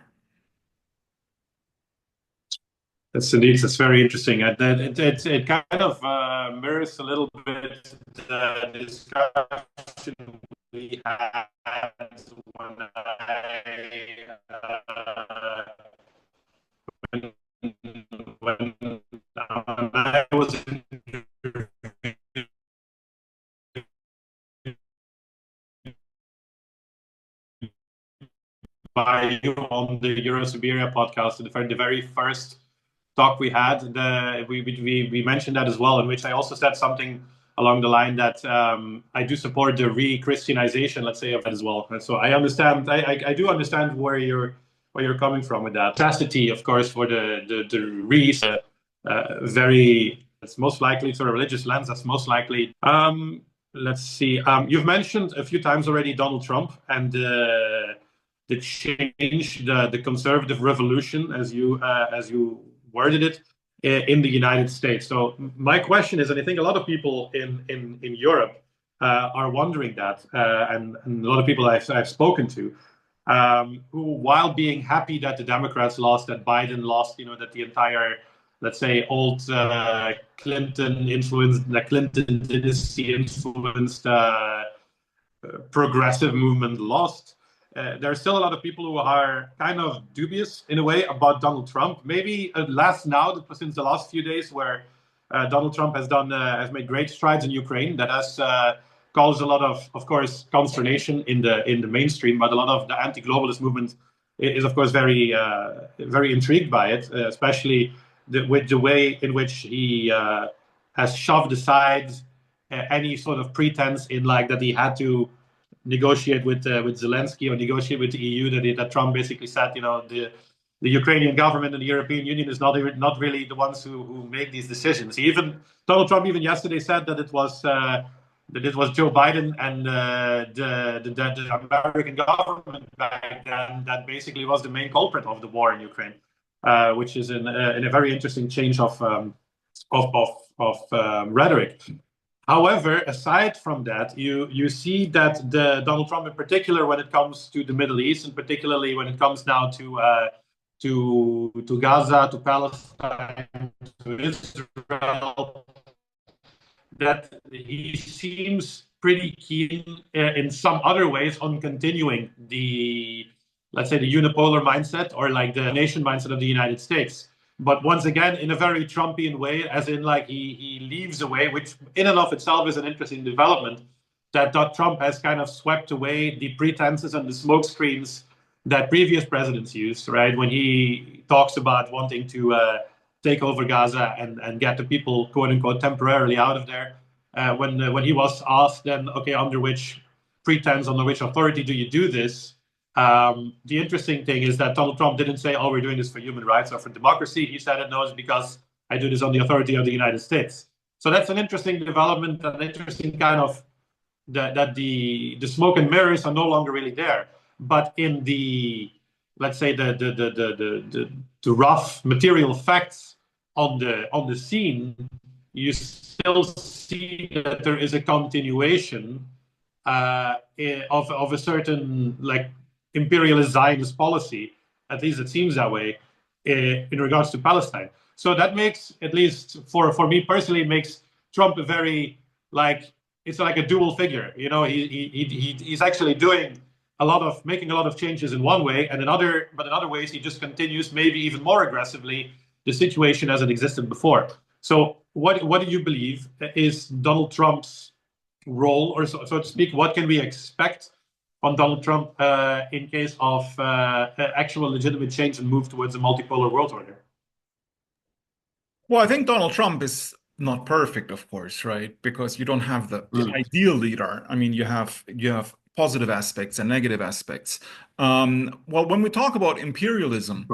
A: That's indeed, that's very interesting. It kind of mirrors a little bit the discussion we had when when, when I was interviewed by you on the Euro-Siberia podcast, the very first talk we had, we mentioned that as well, in which I also said something along the line that I do support the re-Christianization, let's say, of that as well. And so I understand, I do understand where you're coming from with that. Chastity, of course, for the re very, it's most likely through a religious lens. That's most likely. Let's see. You've mentioned a few times already Donald Trump and the change, the conservative revolution, as you worded it, in the United States. So my question is, and I think a lot of people in Europe are wondering that, and a lot of people I've spoken to, who, while being happy that the Democrats lost, that Biden lost, that the entire, let's say, old Clinton influenced, the Clinton dynasty influenced progressive movement lost. There are still a lot of people who are kind of dubious in a way about Donald Trump. Maybe last now, since the last few days, where Donald Trump has made great strides in Ukraine, that has caused a lot of course, consternation in the mainstream. But a lot of the anti-globalist movement is, of course, very intrigued by it, especially with the way in which he has shoved aside any sort of pretense in like that he had to negotiate with Zelensky or negotiate with the EU. That Trump basically said, the Ukrainian government and the European Union is not really the ones who make these decisions. Donald Trump even yesterday said that it was Joe Biden and the American government back then that basically was the main culprit of the war in Ukraine, which is in a very interesting change of rhetoric. However, aside from that, you see that the Donald Trump, in particular, when it comes to the Middle East, and particularly when it comes now to Gaza, to Palestine, to Israel, that he seems pretty keen in some other ways on continuing the, let's say, the unipolar mindset or like the nation mindset of the United States. But once again, in a very Trumpian way, as in like he leaves a way, which in and of itself is an interesting development, that Trump has kind of swept away the pretenses and the smokescreens that previous presidents used, right? When he talks about wanting to take over Gaza and get the people, quote unquote, temporarily out of there. When he was asked then, okay, under which pretense, under which authority do you do this? The interesting thing is that Donald Trump didn't say, oh, we're doing this for human rights or for democracy. He said it, no, it's because I do this on the authority of the United States. So that's an interesting development, an interesting kind of that the smoke and mirrors are no longer really there. But in the, let's say, the rough material facts on the scene, you still see that there is a continuation of a certain like imperialist Zionist policy. At least it seems that way in regards to Palestine. So that makes, at least for me personally, it makes Trump a very like, it's like a dual figure. You know, he's actually making a lot of changes in one way, and in other ways he just continues, maybe even more aggressively, the situation as it existed before. So what do you believe is Donald Trump's role, or so to speak? What can we expect on Donald Trump in case of actual legitimate change and move towards a multipolar world order?
B: Well, I think Donald Trump is not perfect, of course, right? Because you don't have the ideal leader. I mean, you have positive aspects and negative aspects. Well, when we talk about imperialism,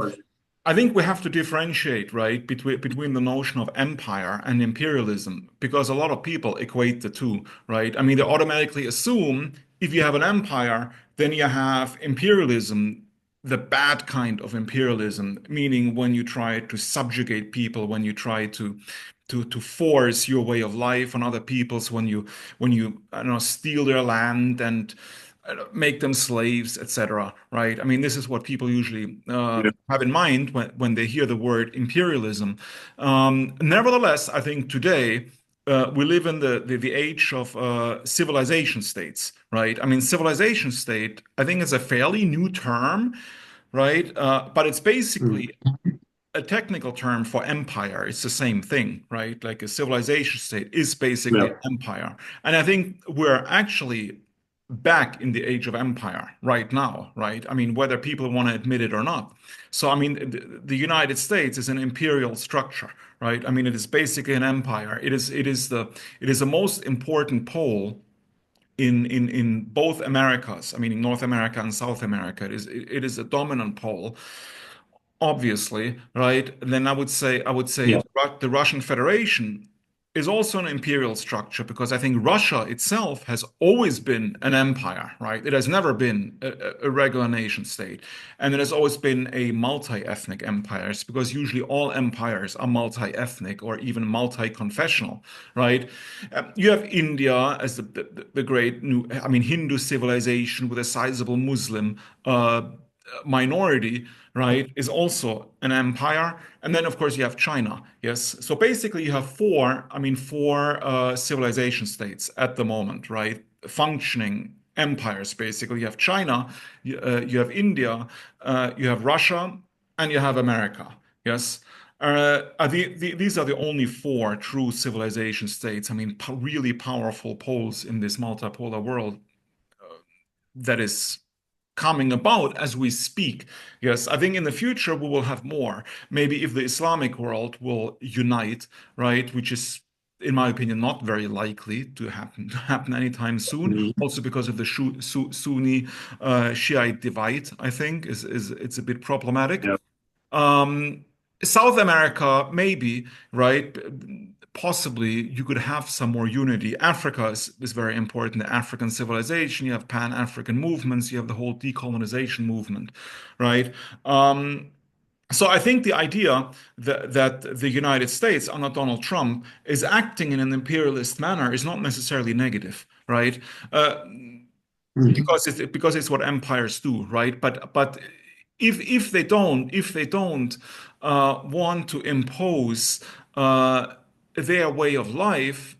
B: I think we have to differentiate, right, between the notion of empire and imperialism, because a lot of people equate the two, right? I mean, they automatically assume if you have an empire, then you have imperialism, the bad kind of imperialism, meaning when you try to subjugate people, when you try to force your way of life on other people's, when you I don't know, steal their land and make them slaves, etc. Right? I mean, this is what people usually have in mind when they hear the word imperialism. Nevertheless, I think today we live in the age of civilization states, right? I mean, civilization state, I think is a fairly new term, right? But it's basically a technical term for empire. It's the same thing, right? Like a civilization state is basically
A: Yeah.
B: empire. And I think we're actually back in the age of empire right now, right? I mean, whether people want to admit it or not. So, I mean, the United States is an imperial structure, right? I mean, it is basically an empire. It is the most important pole in both Americas. I mean, in North America and South America, it is a dominant pole, obviously, right? Then I would say
A: Yeah.
B: the Russian Federation is also an imperial structure because I think Russia itself has always been an empire, right? It has never been a regular nation state, and it has always been a multi-ethnic empire because usually all empires are multi-ethnic or even multi-confessional, right? You have India as the great new, I mean, Hindu civilization with a sizable Muslim minority, right, is also an empire. And then, of course, you have China. Yes. So basically, you have four civilization states at the moment, right? Functioning empires, basically. You have China, you have India, you have Russia, and you have America. Yes. These are the only four true civilization states. I mean, really powerful poles in this multipolar world that is coming about as we speak. Yes, I think in the future we will have more. Maybe if the Islamic world will unite, right, which is, in my opinion, not very likely to happen anytime soon.
A: Mhm.
B: Also because of the Sunni Shiite divide, I think is it's a bit problematic.
A: Yeah.
B: Um, South America, maybe, right? Possibly you could have some more unity. Africa is very important. The African civilization, you have Pan-African movements, you have the whole decolonization movement, right? So I think the idea that the United States under Donald Trump is acting in an imperialist manner is not necessarily negative, right?
A: Mhm.
B: Because it's what empires do, right? But if they don't want to impose their way of life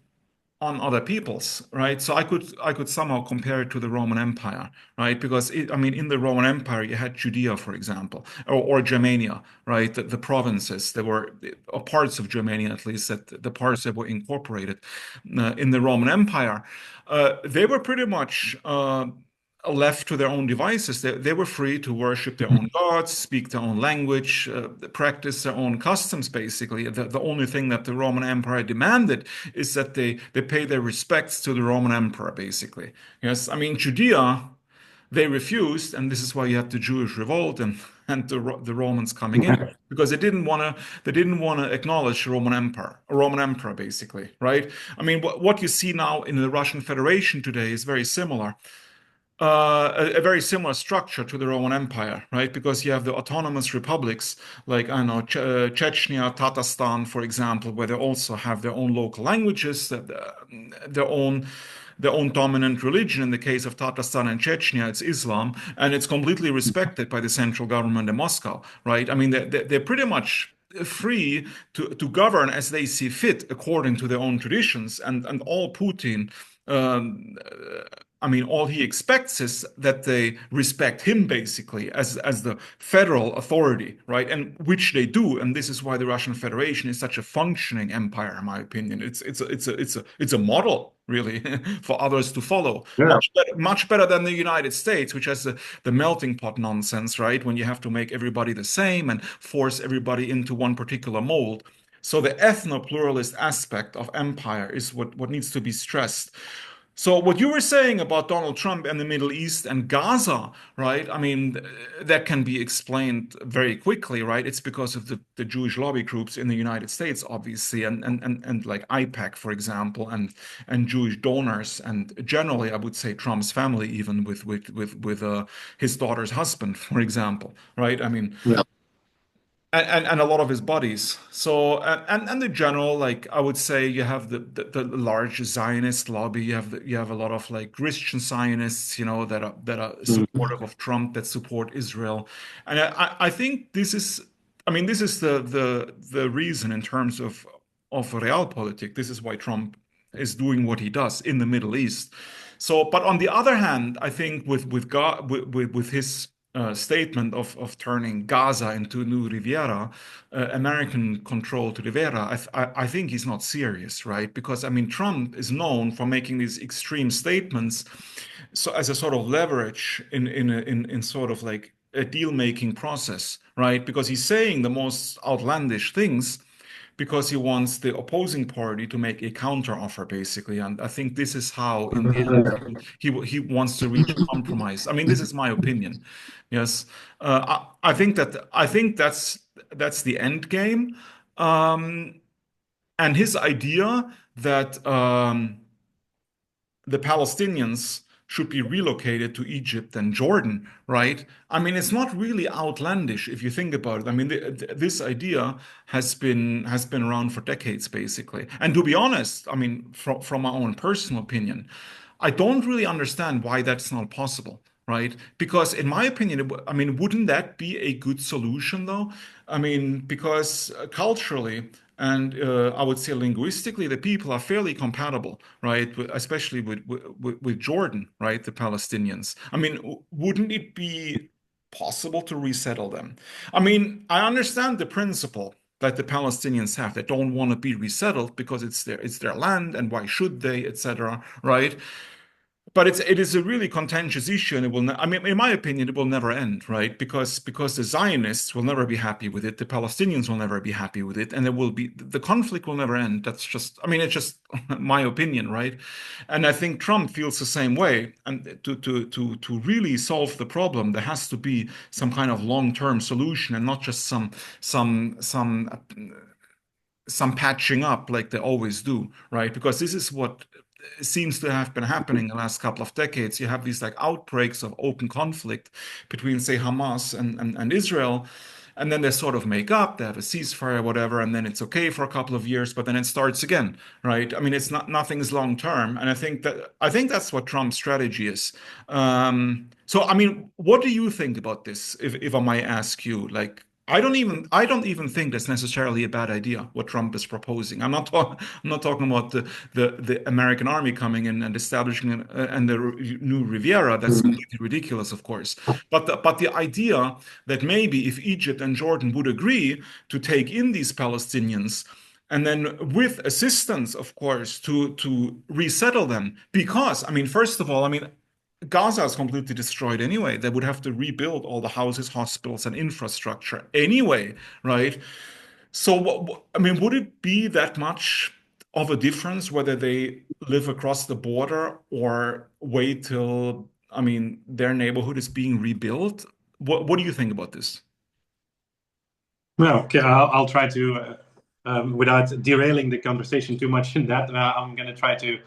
B: on other peoples, right? So I could somehow compare it to the Roman Empire, right? Because I mean, in the Roman Empire, you had Judea, for example, or Germania, right? The provinces, there were parts of Germania, at least, that the parts that were incorporated in the Roman Empire, they were pretty much left to their own devices. They were free to worship their own gods, speak their own language, practice their own customs, basically. The only thing that the Roman Empire demanded is that they pay their respects to the Roman Emperor, basically. Yes, I mean, Judea, they refused, and this is why you had the Jewish revolt and the Romans coming in, because they didn't want to acknowledge the Roman Emperor, basically, right? I mean, what you see now in the Russian Federation today is very similar, a very similar structure to the Roman Empire, right? Because you have the autonomous republics like, I don't know, Chechnya, Tatarstan, for example, where they also have their own local languages, their own their own dominant religion. In the case of Tatarstan and Chechnya, it's Islam, and it's completely respected by the central government in Moscow, right? I mean, they're pretty much free to govern as they see fit according to their own traditions, and all Putin um, I mean, all he expects is that they respect him basically as the federal authority, right? And which they do, and this is why the Russian Federation is such a functioning empire, in my opinion. It's a model really for others to follow.
A: Yeah.
B: Much better than the United States, which has the melting pot nonsense, right? When you have to make everybody the same and force everybody into one particular mold. So the ethno-pluralist aspect of empire is what needs to be stressed. So what you were saying about Donald Trump and the Middle East and Gaza, right? I mean, that can be explained very quickly, right? It's because of the Jewish lobby groups in the United States, obviously, and like IPAC, for example, and Jewish donors, and generally, I would say Trump's family, even with his daughter's husband, for example, right? I mean,
A: Yeah.
B: and a lot of his buddies. So and the general, like I would say, you have the large Zionist lobby. You have a lot of like Christian Zionists, that are
A: Mhm.
B: supportive of Trump, that support Israel, and I think this is, I mean, this is the reason in terms of realpolitik. This is why Trump is doing what he does in the Middle East. So, but on the other hand, I think with his statement of turning Gaza into a new Riviera, American control to Riviera, I think he's not serious, right? Because I mean, Trump is known for making these extreme statements, so as a sort of leverage in sort of like a deal-making process, right? Because he's saying the most outlandish things because he wants the opposing party to make a counter offer, basically. And I think this is how, in the end, he wants to reach a compromise. I mean, this is my opinion. Yes, I think that's the end game. Um, and his idea that the Palestinians should be relocated to Egypt and Jordan, right? I mean, it's not really outlandish if you think about it. I mean, this idea has been around for decades, basically. And to be honest, I mean, from my own personal opinion, I don't really understand why that's not possible, right? Because in my opinion, I mean, wouldn't that be a good solution, though? I mean, because culturally and I would say linguistically, the people are fairly compatible, right? Especially with Jordan, right? The Palestinians. I mean, wouldn't it be possible to resettle them? I mean, I understand the principle that the Palestinians have. They don't want to be resettled because it's their land, and why should they, etc., right? But it is a really contentious issue, and it will. I mean, in my opinion, it will never end, right? Because the Zionists will never be happy with it, the Palestinians will never be happy with it, and the conflict will never end. That's just, I mean, it's just my opinion, right? And I think Trump feels the same way. And to really solve the problem, there has to be some kind of long-term solution, and not just some patching up like they always do, right? Because this is what seems to have been happening the last couple of decades. You have these like outbreaks of open conflict between, say, Hamas and Israel, and then they sort of make up, they have a ceasefire, whatever, and then it's okay for a couple of years, but then it starts again, right? I mean, it's not, nothing's long term, and I think that's what Trump's strategy is. So, I mean, what do you think about this, if I might ask you, like? I don't even think that's necessarily a bad idea what Trump is proposing. I'm not talking about the American army coming in and establishing and the new Riviera. That's completely ridiculous, of course. But the idea that maybe if Egypt and Jordan would agree to take in these Palestinians and then with assistance, of course, to resettle them, because I mean, first of all, I mean, Gaza is completely destroyed anyway. They would have to rebuild all the houses, hospitals, and infrastructure anyway, right? So, I mean, would it be that much of a difference whether they live across the border or wait till, I mean, their neighborhood is being rebuilt? What do you think about this?
A: Well, okay, I'll try to, without derailing the conversation too much in that, I'm going to try to.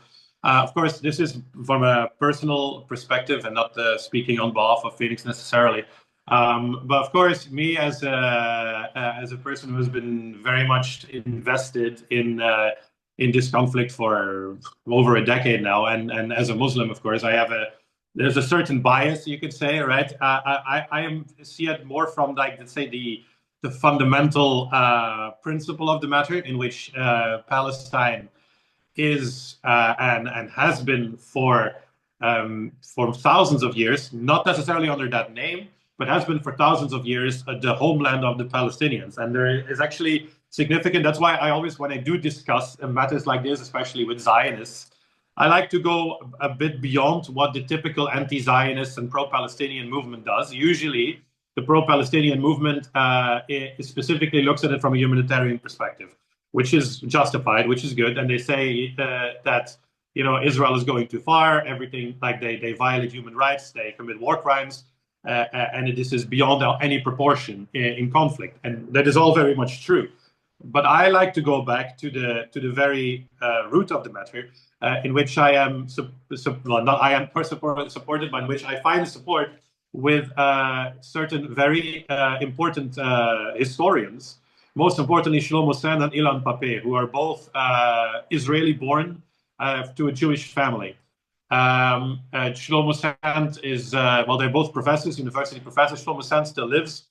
A: Of course, this is from a personal perspective and not speaking on behalf of Feniks necessarily. But of course, me as a person who has been very much invested in this conflict for over a decade now, and as a Muslim, of course, there's a certain bias, you could say, right? I see it more from, like, let's say, the fundamental principle of the matter, in which Palestine is and has been for thousands of years, not necessarily under that name, but has been for thousands of years the homeland of the Palestinians. And there is actually significant. That's why I always, when I do discuss matters like this, especially with Zionists, I like to go a bit beyond what the typical anti-Zionist and pro-Palestinian movement does. Usually, the pro-Palestinian movement specifically looks at it from a humanitarian perspective, which is justified, which is good. And they say that, you know, Israel is going too far, everything, like they violate human rights, they commit war crimes, and this is beyond any proportion in conflict. And that is all very much true. But I like to go back to the very root of the matter, in which I am supported, but in which I find support with certain very important historians. Most importantly, Shlomo Sand and Ilan Pappé, who are both Israeli-born to a Jewish family. Shlomo Sand is, well, they're both professors, university professors. Shlomo Sand still lives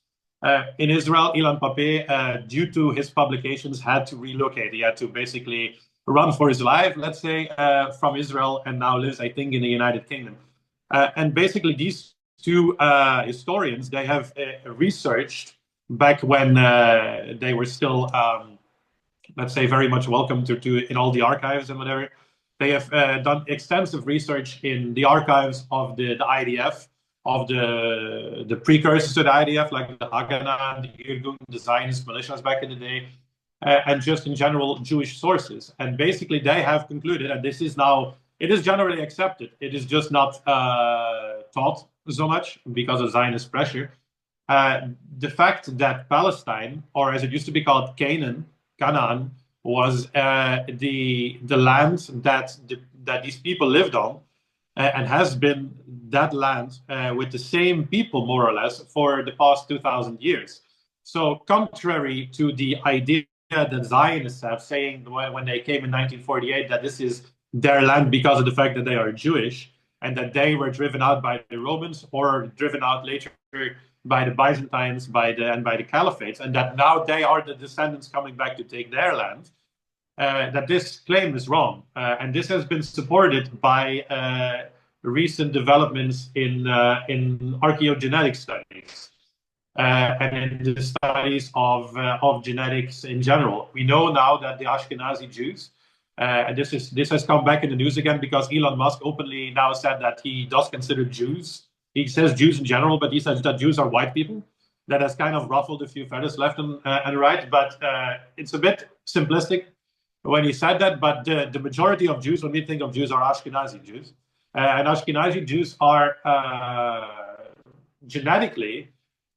A: in Israel. Ilan Pappé, due to his publications, had to relocate. He had to basically run for his life, let's say, from Israel, and now lives, I think, in the United Kingdom. And basically, these two historians, they have researched back when they were still, let's say, very much welcome to in all the archives and whatever. They have done extensive research in the archives of the IDF, of the precursors to the IDF, like the Haganah, the Irgun, the Zionist militias back in the day, and just in general Jewish sources. And basically, they have concluded, and this is now, it is generally accepted. It is just not taught so much because of Zionist pressure. The fact that Palestine, or as it used to be called, Canaan, was the land that these people lived on, and has been that land with the same people, more or less, for the past 2,000 years. So contrary to the idea that Zionists have, saying when they came in 1948 that this is their land because of the fact that they are Jewish, and that they were driven out by the Romans or driven out later by the Byzantines, by the Caliphates, and that now they are the descendants coming back to take their land. That this claim is wrong, and this has been supported by recent developments in archaeogenetic studies and in the studies of genetics in general. We know now that the Ashkenazi Jews, and this has come back in the news again because Elon Musk openly now said that he does consider Jews. He says Jews in general, but he says that Jews are white people. That has kind of ruffled a few feathers left and right, but it's a bit simplistic when he said that. But the majority of Jews, when we think of Jews, are Ashkenazi Jews. And Ashkenazi Jews are genetically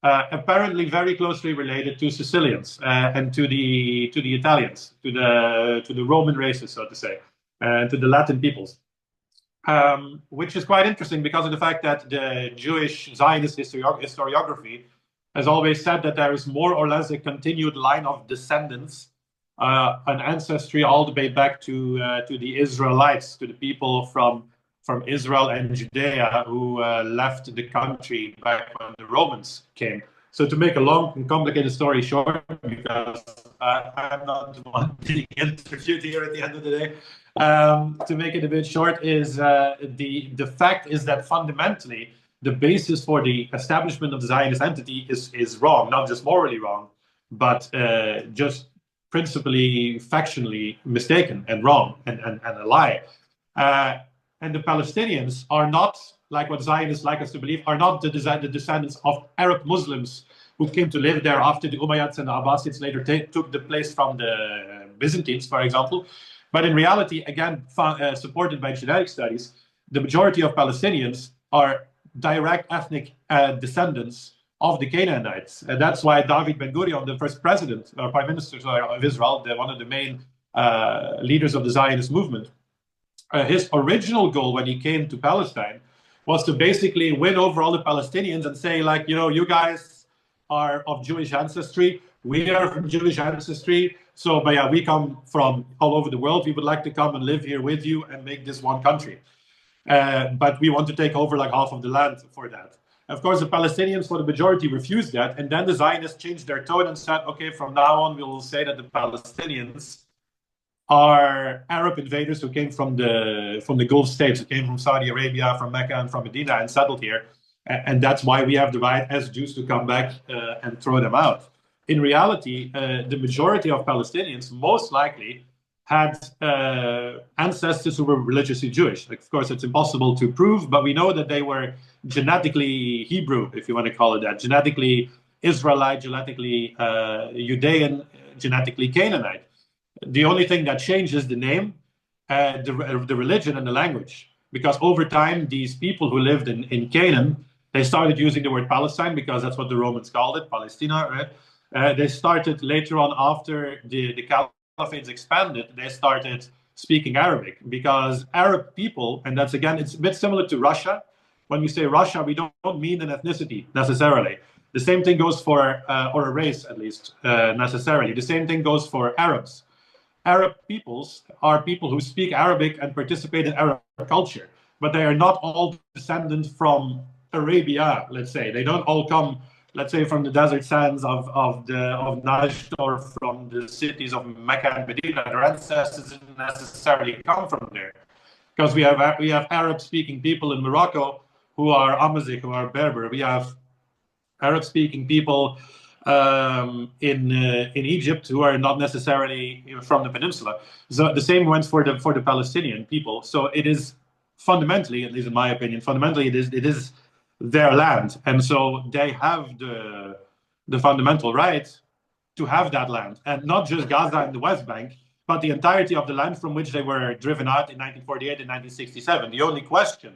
A: apparently very closely related to Sicilians and to the Italians, to the Roman races, so to say, and to the Latin peoples. Which is quite interesting because of the fact that the Jewish Zionist historiography has always said that there is more or less a continued line of descendants, an ancestry all the way back to the Israelites, to the people from Israel and Judea who left the country back when the Romans came. So to make a long and complicated story short, because I'm not the one being interviewed here at the end of the day, to make it a bit short, is the fact is that fundamentally the basis for the establishment of the Zionist entity is wrong, not just morally wrong, but just principally factually mistaken and wrong and a lie. And the Palestinians are not, like what Zionists like us to believe, are not the descendants of Arab Muslims who came to live there after the Umayyads and the Abbasids later took the place from the Byzantines, for example. But in reality, again, supported by genetic studies, the majority of Palestinians are direct ethnic descendants of the Canaanites. And that's why David Ben-Gurion, the first president or prime minister of Israel, one of the main leaders of the Zionist movement, his original goal when he came to Palestine was to basically win over all the Palestinians and say, like, you know, you guys are of Jewish ancestry, we are from Jewish ancestry, so but yeah, we come from all over the world, we would like to come and live here with you and make this one country. But we want to take over like half of the land for that. Of course, the Palestinians, for the majority, refused that, and then the Zionists changed their tone and said, okay, from now on, we will say that the Palestinians are Arab invaders who came from the Gulf states, who came from Saudi Arabia, from Mecca, and from Medina, and settled here. And that's why we have the right as Jews to come back and throw them out. In reality, the majority of Palestinians most likely had ancestors who were religiously Jewish. Like, of course, it's impossible to prove, but we know that they were genetically Hebrew, if you want to call it that, genetically Israelite, genetically Judean, genetically Canaanite. The only thing that changes the name, the religion, and the language. Because over time, these people who lived in Canaan, they started using the word Palestine because that's what the Romans called it, Palestina, right? They started later on, after the Caliphates expanded, they started speaking Arabic because Arab people, and that's again, it's a bit similar to Russia. When we say Russia, we don't mean an ethnicity necessarily. The same thing goes for, or a race at least, necessarily. The same thing goes for Arabs. Arab peoples are people who speak Arabic and participate in Arab culture, but they are not all descendants from Arabia, let's say. They don't all come, let's say, from the desert sands of Najd or from the cities of Mecca and Medina. Their ancestors didn't necessarily come from there. Because we have Arab-speaking people in Morocco who are Amazigh, who are Berber. We have Arab-speaking people in Egypt who are not necessarily from the peninsula. So the same went for the Palestinian people. So it is fundamentally, at least in my opinion, fundamentally it is their land, and so they have the fundamental right to have that land, and not just Gaza and the West Bank, but the entirety of the land from which they were driven out in 1948 and 1967. The only question,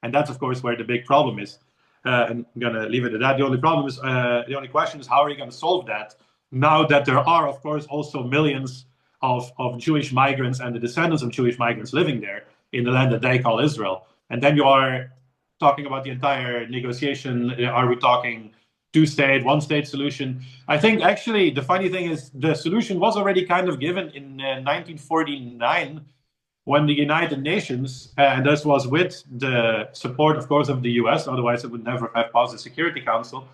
A: and that's of course where the big problem is, and I'm going to leave it at that. The only question is, how are you going to solve that now that there are, of course, also millions of Jewish migrants and the descendants of Jewish migrants living there in the land that they call Israel? And then you are talking about the entire negotiation. Are we talking two-state, one-state solution? I think actually the funny thing is the solution was already kind of given in 1949 when the United Nations, and this was with the support, of course, of the US, otherwise it would never have passed the Security Council.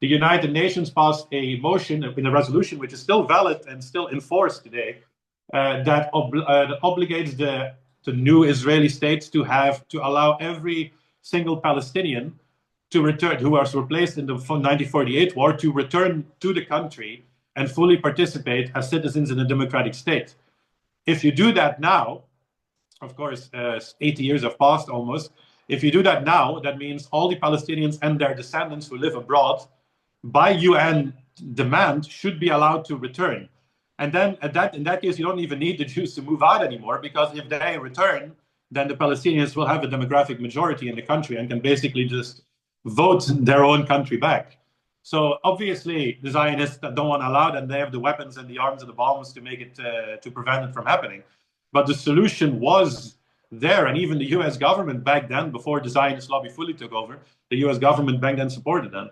A: The United Nations passed a motion in a resolution, which is still valid and still enforced today, that obligates the new Israeli states to allow every single Palestinian to return, who was replaced in the 1948 war, to return to the country and fully participate as citizens in a democratic state. If you do that now, of course, 80 years have passed almost. If you do that now, that means all the Palestinians and their descendants who live abroad, by UN demand, should be allowed to return. And then in that case, you don't even need the Jews to move out anymore, because if they return, then the Palestinians will have a demographic majority in the country and can basically just vote their own country back. So obviously, the Zionists don't want to allow that, and they have the weapons and the arms and the bombs to make it to prevent it from happening. But the solution was there, and even the U.S. government back then, before the Zionist lobby fully took over, the U.S. government back then supported them.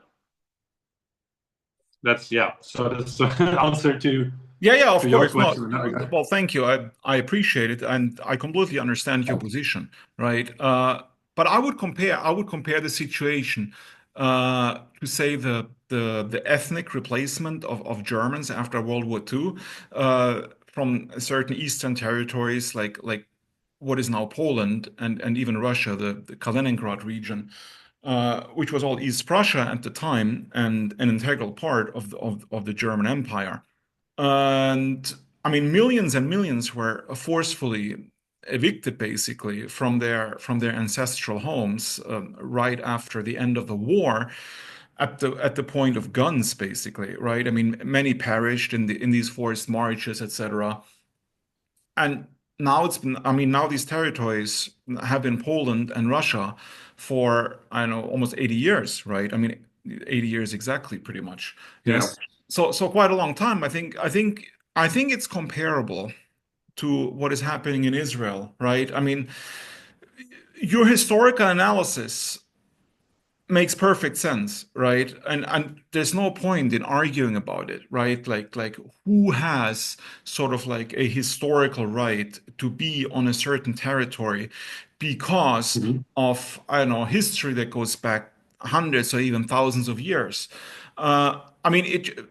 A: That's So that's the answer to
B: of course.
A: your question.
B: No, well, thank you. I appreciate it, and I completely understand your position, right? But I would compare the situation to say the ethnic replacement of Germans after World War II from certain eastern territories like what is now Poland and even Russia, the Kaliningrad region, which was all East Prussia at the time and an integral part of the German Empire. And I mean, millions and millions were forcefully evicted basically from their ancestral homes right after the end of the war at the point of guns basically, right? I mean, many perished in these forced marches, etc. And now it's been, I mean, now these territories have been Poland and Russia for, I don't know, almost 80 years, right? I mean, 80 years exactly, pretty much.
A: Yeah.
B: Yes. So quite a long time. I think it's comparable to what is happening in Israel, right? I mean, your historical analysis makes perfect sense, right? And there's no point in arguing about it, right? Like who has sort of like a historical right to be on a certain territory because
A: Mhm.
B: of, I don't know, history that goes back hundreds or even thousands of years. I mean,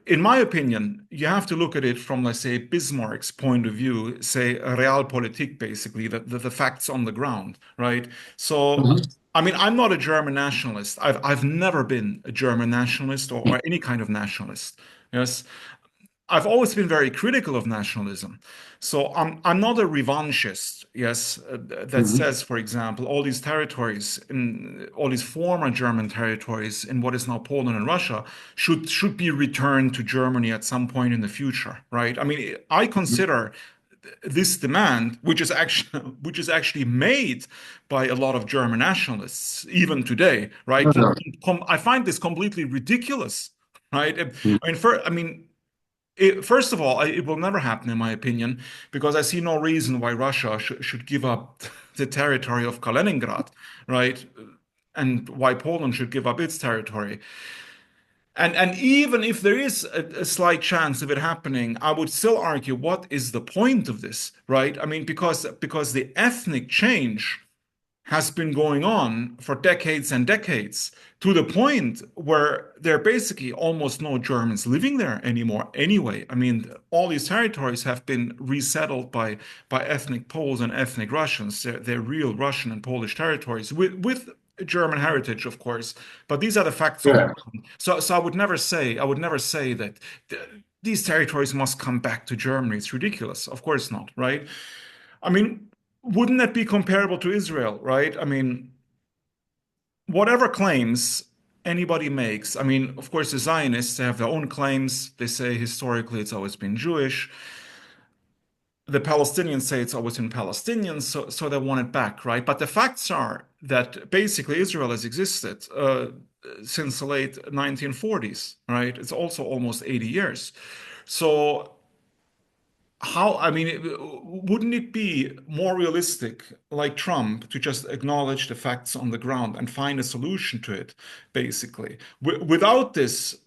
B: in my opinion, you have to look at it from, let's say, Bismarck's point of view, say, realpolitik, basically, the facts on the ground, right? So
A: Mhm.
B: I mean, I'm not a German nationalist. I've never been a German nationalist or any kind of nationalist. Yes. I've always been very critical of nationalism. So I'm not a revanchist, yes, that
A: Mhm.
B: says, for example, all these territories in all these former German territories in what is now Poland and Russia should be returned to Germany at some point in the future, right? I mean, I consider this demand, which is actually made by a lot of German nationalists even today, right?
A: Yeah.
B: I find this completely ridiculous, right?
A: Mhm.
B: I mean, first of all, it will never happen, in my opinion, because I see no reason why Russia should give up the territory of Kaliningrad, right? And why Poland should give up its territory. And even if there is a slight chance of it happening, I would still argue, what is the point of this, right? I mean, because the ethnic change has been going on for decades and decades to the point where there are basically almost no Germans living there anymore anyway. I mean, all these territories have been resettled by ethnic Poles and ethnic Russians. They're real Russian and Polish territories with German heritage, of course, but these are the facts on the
A: Yeah.
B: ground. So I would never say that these territories must come back to Germany. It's ridiculous. Of course not, right? I mean, wouldn't that be comparable to Israel, right? I mean, whatever claims anybody makes, I mean, of course, the Zionists have their own claims. They say historically it's always been Jewish. The Palestinians say it's always been Palestinians, so they want it back, right? But the facts are that basically Israel has existed since the late 1940s, right? It's also almost 80 years. So how, I mean, wouldn't it be more realistic, like Trump, to just acknowledge the facts on the ground and find a solution to it, basically, without this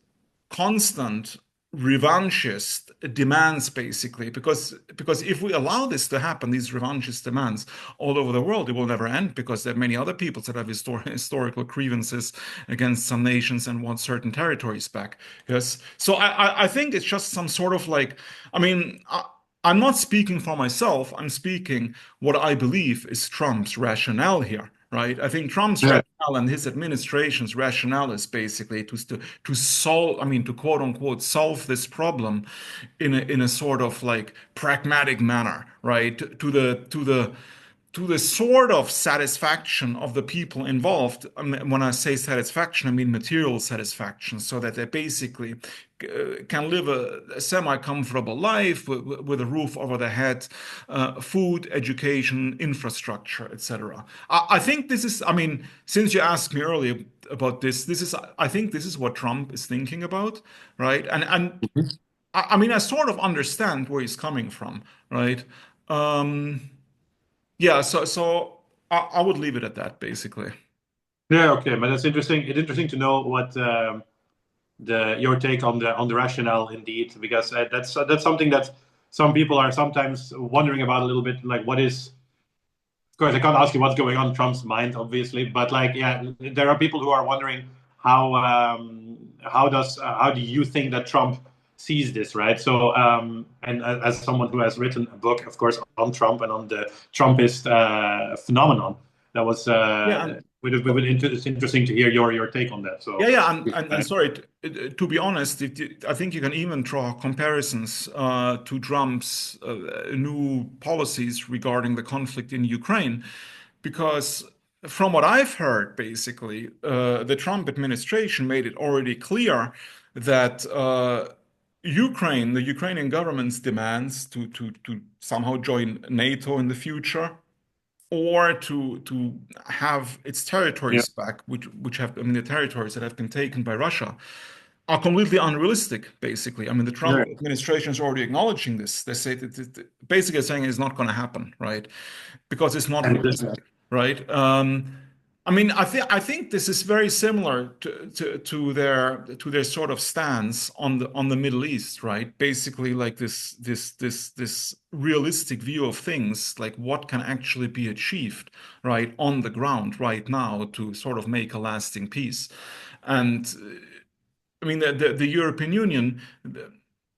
B: constant revanchist demands, basically, because if we allow this to happen, these revanchist demands all over the world, it will never end because there are many other peoples that have historical grievances against some nations and want certain territories back. Yes, so I think it's just some sort of like, I mean. I'm not speaking for myself. I'm speaking what I believe is Trump's rationale here, right? I think Trump's
A: Yeah.
B: rationale and his administration's rationale is basically to solve, I mean, to quote unquote solve this problem in a sort of like pragmatic manner, right? To the sort of satisfaction of the people involved. I mean, when I say satisfaction, I mean material satisfaction, so that they basically can live a semi-comfortable life with a roof over their head, food, education, infrastructure, etc. I think this is, I mean, since you asked me earlier about this is, I think this is what Trump is thinking about, right? And
A: Mhm.
B: I mean, I sort of understand where he's coming from, right? Um, yeah, so I would leave it at that, basically.
A: Yeah. Okay. But that's interesting. It's interesting to know what the your take on the rationale, indeed, because that's something that some people are sometimes wondering about a little bit. Like, what is? Of course, I can't ask you what's going on in Trump's mind, obviously, but like, yeah, there are people who are wondering how do you think that Trump sees this, right? So, and as someone who has written a book, of course, on Trump and on the Trumpist phenomenon, that was
B: Yeah,
A: it's interesting to hear your take on that. So,
B: yeah, and sorry, to be honest, I think you can even draw comparisons to Trump's new policies regarding the conflict in Ukraine, because from what I've heard, basically, the Trump administration made it already clear that Ukraine, the Ukrainian government's demands to somehow join NATO in the future, or to have its
A: yeah,
B: territories back, which have, I mean, the territories that have been taken by Russia, are completely unrealistic, basically. I mean, the
A: yeah,
B: Trump administration is already acknowledging this. They say that basically saying it's not going to happen, right? Because it's not
A: and this,
B: realistic, right? I mean, I think this is very similar to their sort of stance on the Middle East, right? Basically, like this realistic view of things, like what can actually be achieved, right, on the ground right now to sort of make a lasting peace. And I mean, the European Union,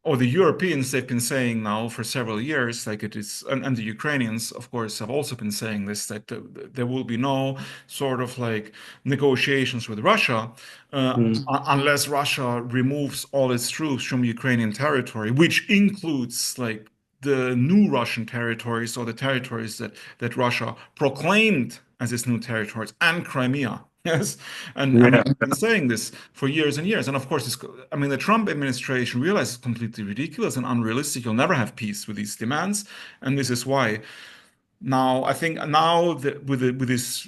B: or the Europeans, they've been saying now for several years, like it is, and the Ukrainians, of course, have also been saying this, that there will be no sort of like negotiations with Russia unless Russia removes all its troops from Ukrainian territory, which includes like the new Russian territories, or the territories that Russia proclaimed as its new territories, and Crimea. Yes, and I mean,
A: yeah,
B: we've been saying this for years and years. And of course, I mean, the Trump administration realizes it's completely ridiculous and unrealistic. You'll never have peace with these demands, and this is why now I think now that with this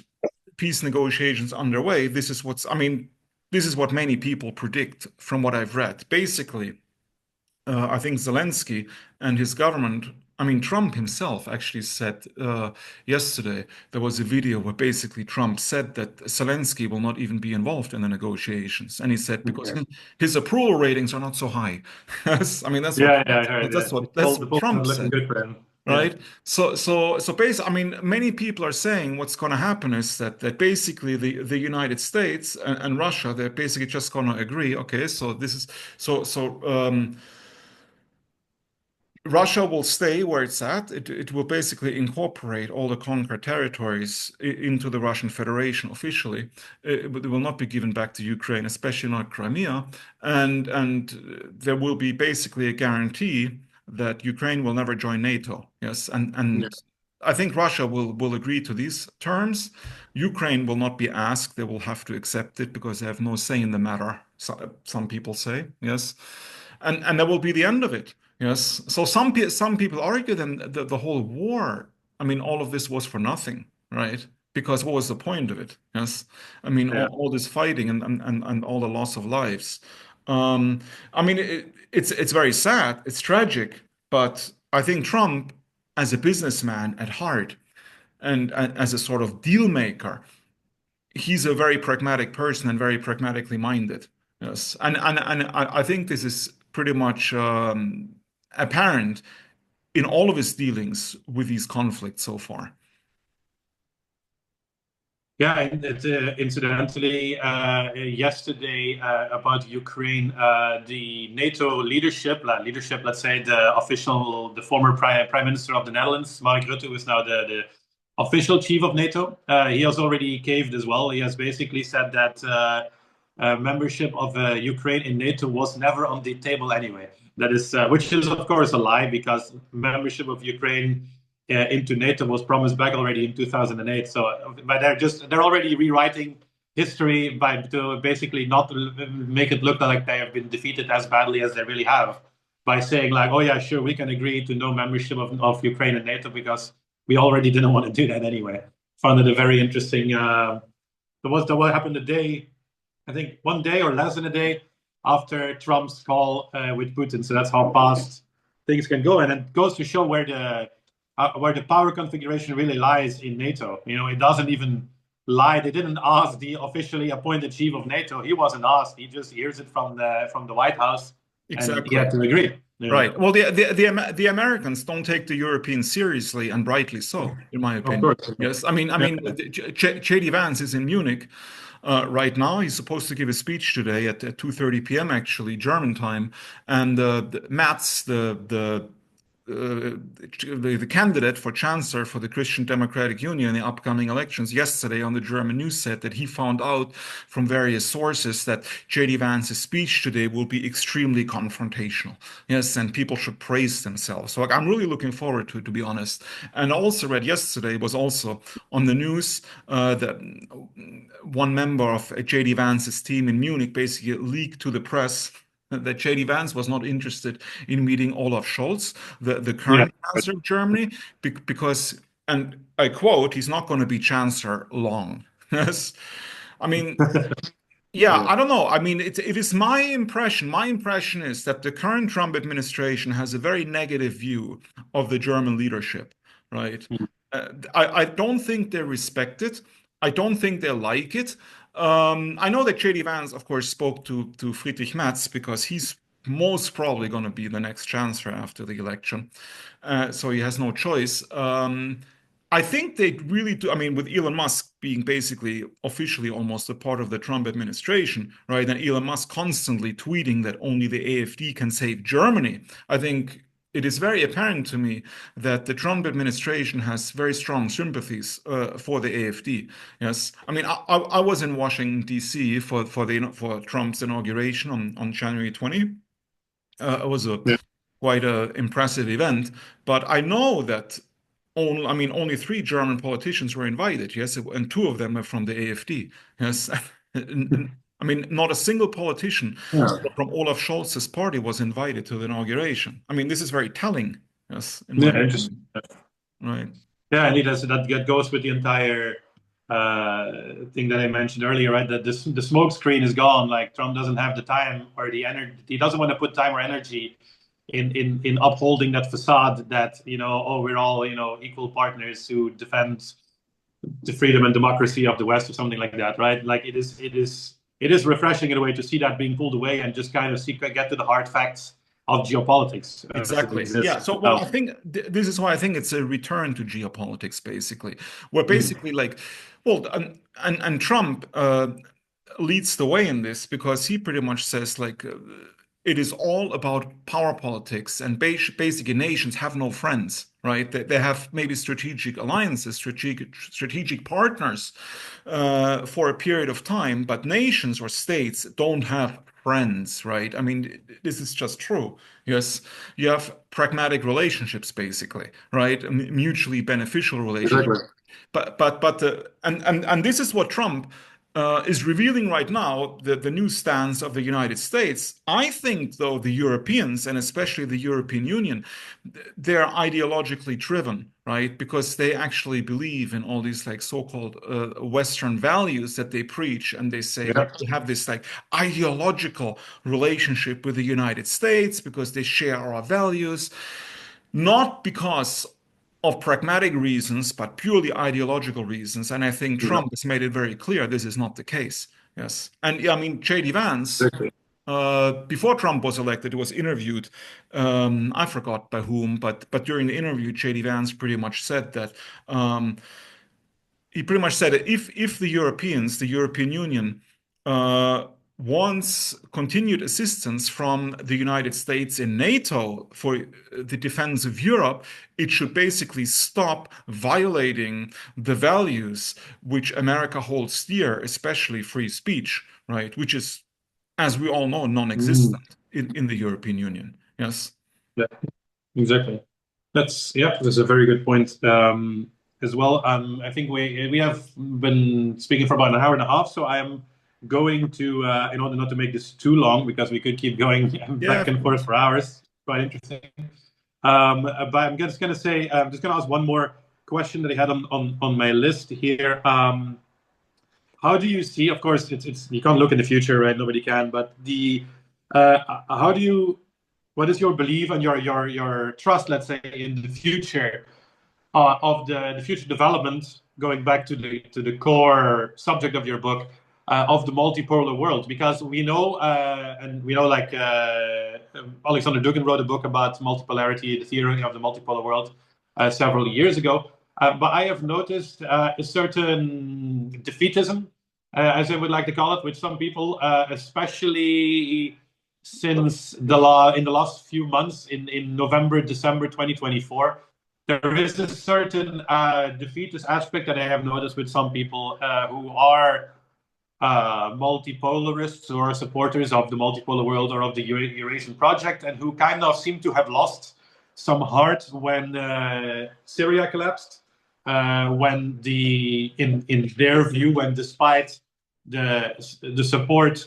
B: peace negotiations underway, this is what's. I mean, this is what many people predict from what I've read. Basically, I think Zelensky and his government, I mean, Trump himself actually said yesterday, there was a video where basically Trump said that Zelensky will not even be involved in the negotiations. And he said because
A: yeah,
B: his approval ratings are not so high. Yes, I mean,
A: yeah, I heard. Yeah,
B: that's
A: the
B: what
A: polls are
B: Trump
A: looking
B: said.
A: good for him. Yeah,
B: Right. So basically, I mean, many people are saying what's going to happen is that basically the United States and Russia, they're basically just going to agree. Okay, so this is so. Russia will stay where it's at. It will basically incorporate all the conquered territories into the Russian Federation officially, but it will not be given back to Ukraine, especially not Crimea. And there will be basically a guarantee that Ukraine will never join NATO. Yes,
A: yeah,
B: and I think Russia will agree to these terms. Ukraine will not be asked; they will have to accept it because they have no say in the matter. So, some people say yes, and that will be the end of it. Yes. So some people argue then the whole war, I mean, all of this was for nothing, right? Because what was the point of it? Yes. I mean,
A: yeah.
B: all this fighting and all the loss of lives. Um, I mean, it's very sad. It's tragic. But I think Trump, as a businessman at heart and as a sort of deal maker, he's a very pragmatic person and very pragmatically minded. Yes, and I think this is pretty much apparent in all of his dealings with these conflicts so far.
A: Yeah, and incidentally, yesterday about Ukraine, the NATO leadership, let's say the former Prime Minister of the Netherlands, Mark Rutte, who is now the official chief of NATO, he has already caved as well. He has basically said that membership of Ukraine in NATO was never on the table anyway. That is, which is of course a lie because membership of Ukraine into NATO was promised back already in 2008. So, but they're already rewriting history to basically not make it look like they have been defeated as badly as they really have by saying like, oh yeah, sure, we can agree to no membership of Ukraine in NATO because we already didn't want to do that anyway. Found it a very interesting. What happened the day, I think one day or less than a day after Trump's call with Putin. So that's how fast things can go, and it goes to show where the power configuration really lies in NATO. You know, it doesn't even lie. They didn't ask the officially appointed chief of NATO. He wasn't asked. He just hears it from the White House, and he
B: Exactly.
A: had to agree. Yeah.
B: Right. Well, the Americans don't take the Europeans seriously, and rightly so, in my
A: Of
B: opinion.
A: course.
B: Yes.
A: Yeah.
B: JD Vance is in Munich right now. He's supposed to give a speech today at 2:30 p.m. actually, German time. And Matz, the candidate for chancellor for the Christian Democratic Union in the upcoming elections yesterday on the German news said that he found out from various sources that JD Vance's speech today will be extremely confrontational. Yes, and people should praise themselves. So like, I'm really looking forward to be honest. And I also read yesterday was also on the news that one member of JD Vance's team in Munich basically leaked to the press that JD Vance was not interested in meeting Olaf Scholz, the
A: Yeah.
B: current chancellor of Germany, because, and I quote, he's not going to be chancellor long. Yes. I mean, yeah,
A: Yeah.
B: I don't know. I mean, it is my impression. My impression is that the current Trump administration has a very negative view of the German leadership, right? I don't think they respect it. I don't think they like it. I know that JD Vance, of course, spoke to Friedrich Merz because he's most probably going to be the next chancellor after the election. So he has no choice. I think they really do. I mean, with Elon Musk being basically officially almost a part of the Trump administration, right? And Elon Musk constantly tweeting that only the AfD can save Germany. I think it is very apparent to me that the Trump administration has very strong sympathies for the AfD. Yes, I mean, I was in Washington D.C. for Trump's inauguration on January 20. It was a
A: Yeah.
B: quite a impressive event, but I know that only three German politicians were invited, yes, and two of them are from the AfD, yes. I mean, not a single politician
A: Yeah.
B: from Olaf Scholz's party was invited to the inauguration. I mean, this is very telling, yes, in my
A: Yeah. Interesting.
B: opinion, right?
A: Yeah, indeed, that goes with the entire thing that I mentioned earlier, right? That the smoke screen is gone. Like Trump doesn't have the time or the energy. He doesn't want to put time or energy in upholding that facade that oh, we're all equal partners who defend the freedom and democracy of the West or something like that, right? Like it is refreshing in a way to see that being pulled away and just kind of get to the hard facts of geopolitics as it
B: Exactly. Yeah.
A: exists
B: So, well,
A: now.
B: I think this is why I think it's a return to geopolitics, basically, where
A: Mm.
B: basically, like, well, and Trump leads the way in this because he pretty much says like it is all about power politics, and basically nations have no friends, right? They have maybe strategic alliances, strategic partners for a period of time, but nations or states don't have friends, right? I mean, this is just true. Yes, you have pragmatic relationships, basically, right? Mutually beneficial relationships.
A: Exactly.
B: And this is what Trump is revealing right now, the new stance of the United States. I think, though, the Europeans, and especially the European Union, they're ideologically driven, right? Because they actually believe in all these like so-called Western values that they preach, and they say
A: Yeah.
B: like we have this like ideological relationship with the United States because they share our values, not because of pragmatic reasons, but purely ideological reasons. And I think
A: Yeah.
B: Trump has made it very clear this is not the case. Yes. And yeah, I mean, J.D. Vance,
A: Exactly.
B: before Trump was elected, was interviewed. I forgot by whom, but during the interview, J.D. Vance pretty much said that he pretty much said that if the Europeans, the European Union, uh, wants continued assistance from the United States in NATO for the defense of Europe, it should basically stop violating the values which America holds dear, especially free speech, right? Which is, as we all know,
A: Mm.
B: non-existent in the European Union. Yes.
A: Yeah. Exactly. That's a very good point as well. I think we have been speaking for about an hour and a half, so I am going to, in order not to make this too long, because we could keep going
B: Yeah,
A: back
B: of
A: and forth
B: course.
A: for hours. Quite interesting. But I'm just going to say, I'm just going to ask one more question that I had on my list here. How do you see? Of course, it's you can't look in the future, right? Nobody can. But how do you? What is your belief and your trust, let's say, in the future of the future development? Going back to the core subject of your book, of the multipolar world, because we know, and we know, like Alexander Dugin wrote a book about multipolarity, the theory of the multipolar world, several years ago. But I have noticed a certain defeatism, as I would like to call it, with some people, especially since in the last few months, in November, December 2024. There is a certain defeatist aspect that I have noticed with some people who are multipolarists or supporters of the multipolar world or of the Eurasian project, and who kind of seem to have lost some heart when Syria collapsed. When in their view, when despite the support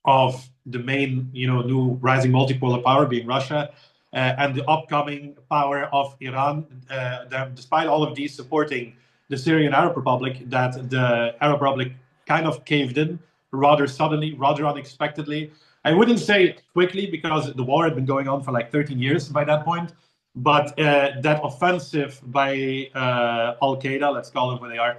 A: of the main, new rising multipolar power being Russia, and the upcoming power of Iran, despite all of these supporting the Syrian Arab Republic, that the Arab Republic kind of caved in rather suddenly, rather unexpectedly. I wouldn't say quickly, because the war had been going on for like 13 years by that point. But that offensive by Al Qaeda, let's call them what they are,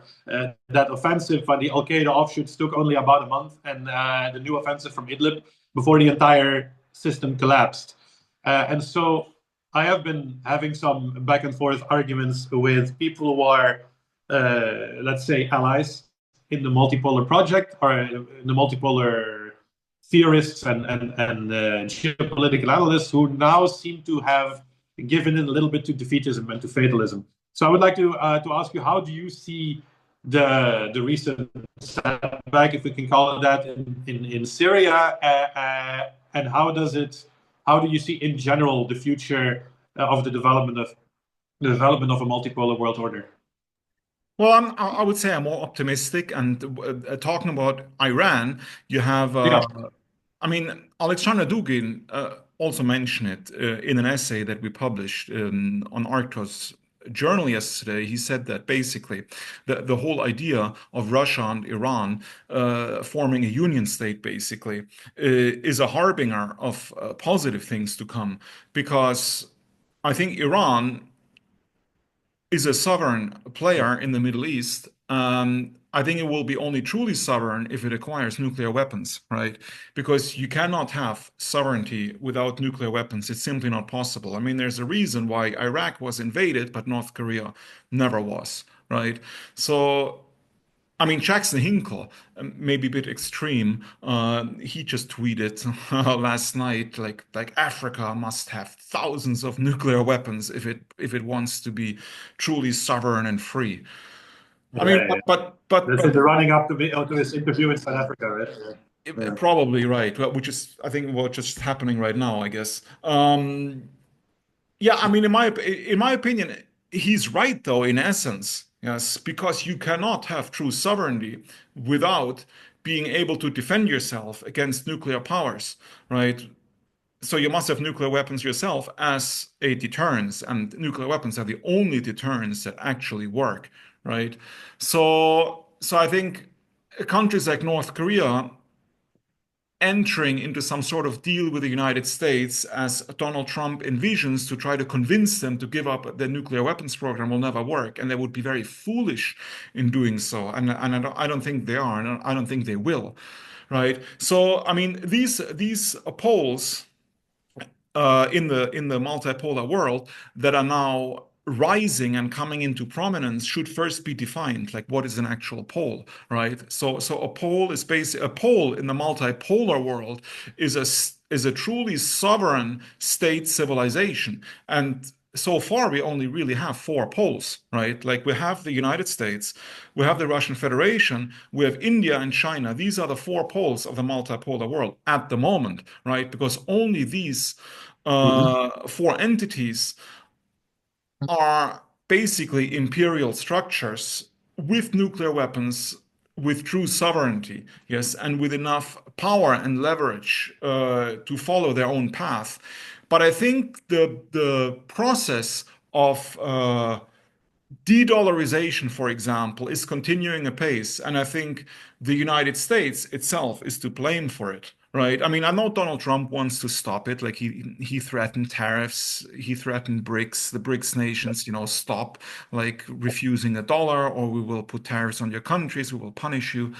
A: that offensive by the Al Qaeda offshoots took only about a month, and the new offensive from Idlib before the entire system collapsed. And so I have been having some back and forth arguments with people who are, let's say, allies in the multipolar project, or in the multipolar theorists and geopolitical analysts, who now seem to have given in a little bit to defeatism and to fatalism. So I would like to ask you, how do you see the recent setback, if we can call it that, in Syria, and how do you see in general the future of the development of a multipolar world order?
B: Well, I would say I'm more optimistic. And talking about Iran, you have,
A: Yeah.
B: I mean, Alexander Dugin also mentioned it in an essay that we published on Arctos journal yesterday. He said that basically the whole idea of Russia and Iran forming a union state basically is a harbinger of positive things to come, because I think Iran is a sovereign player in the Middle East. I think it will be only truly sovereign if it acquires nuclear weapons, right? Because you cannot have sovereignty without nuclear weapons. It's simply not possible. I mean, there's a reason why Iraq was invaded, but North Korea never was, right? So I mean, Jackson Hinkle, maybe a bit extreme. He just tweeted last night, like Africa must have thousands of nuclear weapons if it wants to be truly sovereign and free. I mean,
A: Yeah, yeah.
B: but
A: This is the running up to this interview in South Africa, right? Yeah.
B: probably right. Well, which is, I think, what's just happening right now, I guess. Yeah, I mean, in my opinion, he's right though, in essence, yes, because you cannot have true sovereignty without being able to defend yourself against nuclear powers, right? So you must have nuclear weapons yourself as a deterrence, and nuclear weapons are the only deterrents that actually work, right? So I think countries like North Korea entering into some sort of deal with the United States, as Donald Trump envisions, to try to convince them to give up their nuclear weapons program, will never work. And they would be very foolish in doing so. And I don't think they are, and I don't think they will. Right. So, I mean, these poles in the multipolar world that are now rising and coming into prominence should first be defined. Like, what is an actual pole, right? So a pole is basically a pole in the multipolar world is a truly sovereign state civilization. And so far, we only really have four poles, right? Like, we have the United States, we have the Russian Federation, we have India and China. These are the four poles of the multipolar world at the moment, right? Because only these
A: Mhm.
B: four entities are basically imperial structures with nuclear weapons, with true sovereignty, yes, and with enough power and leverage to follow their own path. But I think the process of de-dollarization, for example, is continuing apace, and I think the United States itself is to blame for it. Right. I mean, I know Donald Trump wants to stop it. Like, he threatened tariffs, he threatened BRICS, the BRICS nations, stop like refusing a dollar, or we will put tariffs on your countries, we will punish you.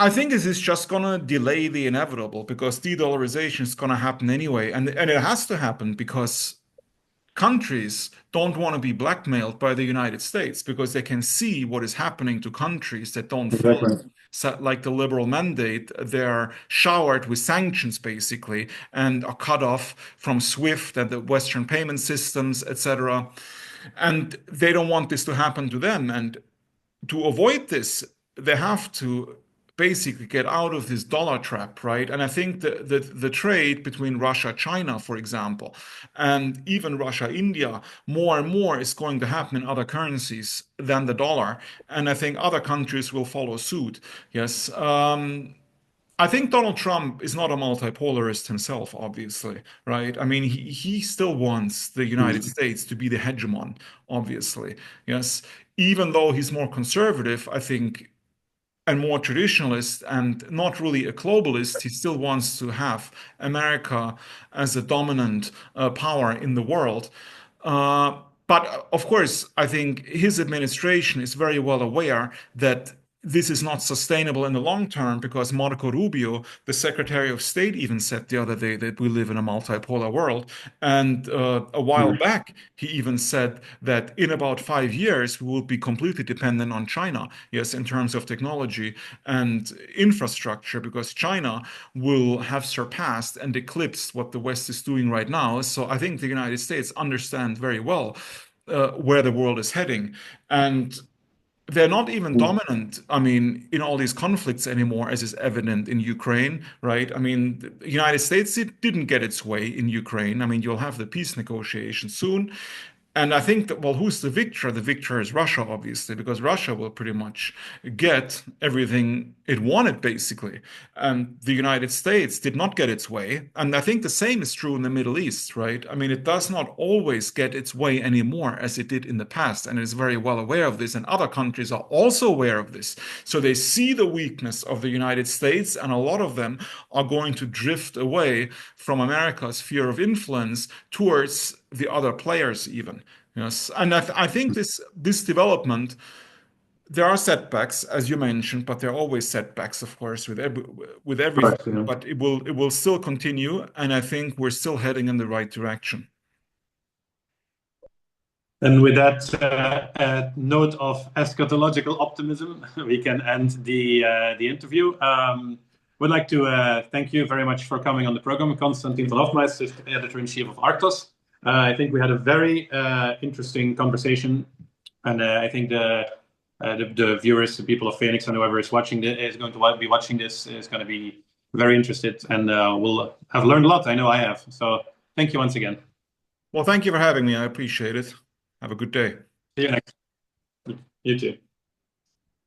B: I think this is just going to delay the inevitable because de-dollarization is going to happen anyway. And it has to happen because countries don't want to be blackmailed by the United States because they can see what is happening to countries that don't follow.
A: Exactly.
B: So, like the liberal mandate, they're showered with sanctions basically and are cut off from SWIFT and the Western payment systems, etc. And they don't want this to happen to them. And to avoid this, they have to basically get out of this dollar trap, right? And I think the trade between Russia, China, for example, and even Russia, India, more and more is going to happen in other currencies than the dollar. And I think other countries will follow suit. Yes. I think Donald Trump is not a multipolarist himself, obviously, right? I mean, he still wants the United
A: Mhm.
B: States to be the hegemon, obviously. Yes. Even though he's more conservative, I think, and more traditionalist and not really a globalist, he still wants to have America as a dominant power in the world. But of course, I think his administration is very well aware that this is not sustainable in the long term because Marco Rubio, the Secretary of State, even said the other day that we live in a multipolar world. And a while
A: Mhm.
B: back, he even said that in about 5 years, we will be completely dependent on China, yes, in terms of technology and infrastructure, because China will have surpassed and eclipsed what the West is doing right now. So I think the United States understand very well where the world is heading. And they're not even dominant, I mean, in all these conflicts anymore, as is evident in Ukraine, right? I mean, the United States didn't get its way in Ukraine. I mean, you'll have the peace negotiations soon. And I think that, well, who's the victor? The victor is Russia, obviously, because Russia will pretty much get everything it wanted, basically. And the United States did not get its way. And I think the same is true in the Middle East, right? I mean, it does not always get its way anymore as it did in the past. And it is very well aware of this. And other countries are also aware of this. So they see the weakness of the United States, and a lot of them are going to drift away from America's sphere of influence towards the other players even. Yes, and I think this development, there are setbacks, as you mentioned, but there are always setbacks, of course, with
A: Of course,
B: everything.
A: yeah.
B: But it will still continue, and I think we're still heading in the right direction.
A: And with that note of eschatological optimism, we can end the interview. Would like to thank you very much for coming on the program, Constantin von Hoffmeister, editor-in-chief of Arctos. I think we had a very interesting conversation, and I think the viewers, the people of Feniks, and whoever is watching this, is going to be watching this is going to be very interested, and will have learned a lot. I know I have. So thank you once again.
B: Well, thank you for having me. I appreciate it. Have a good day.
A: See you next. You too.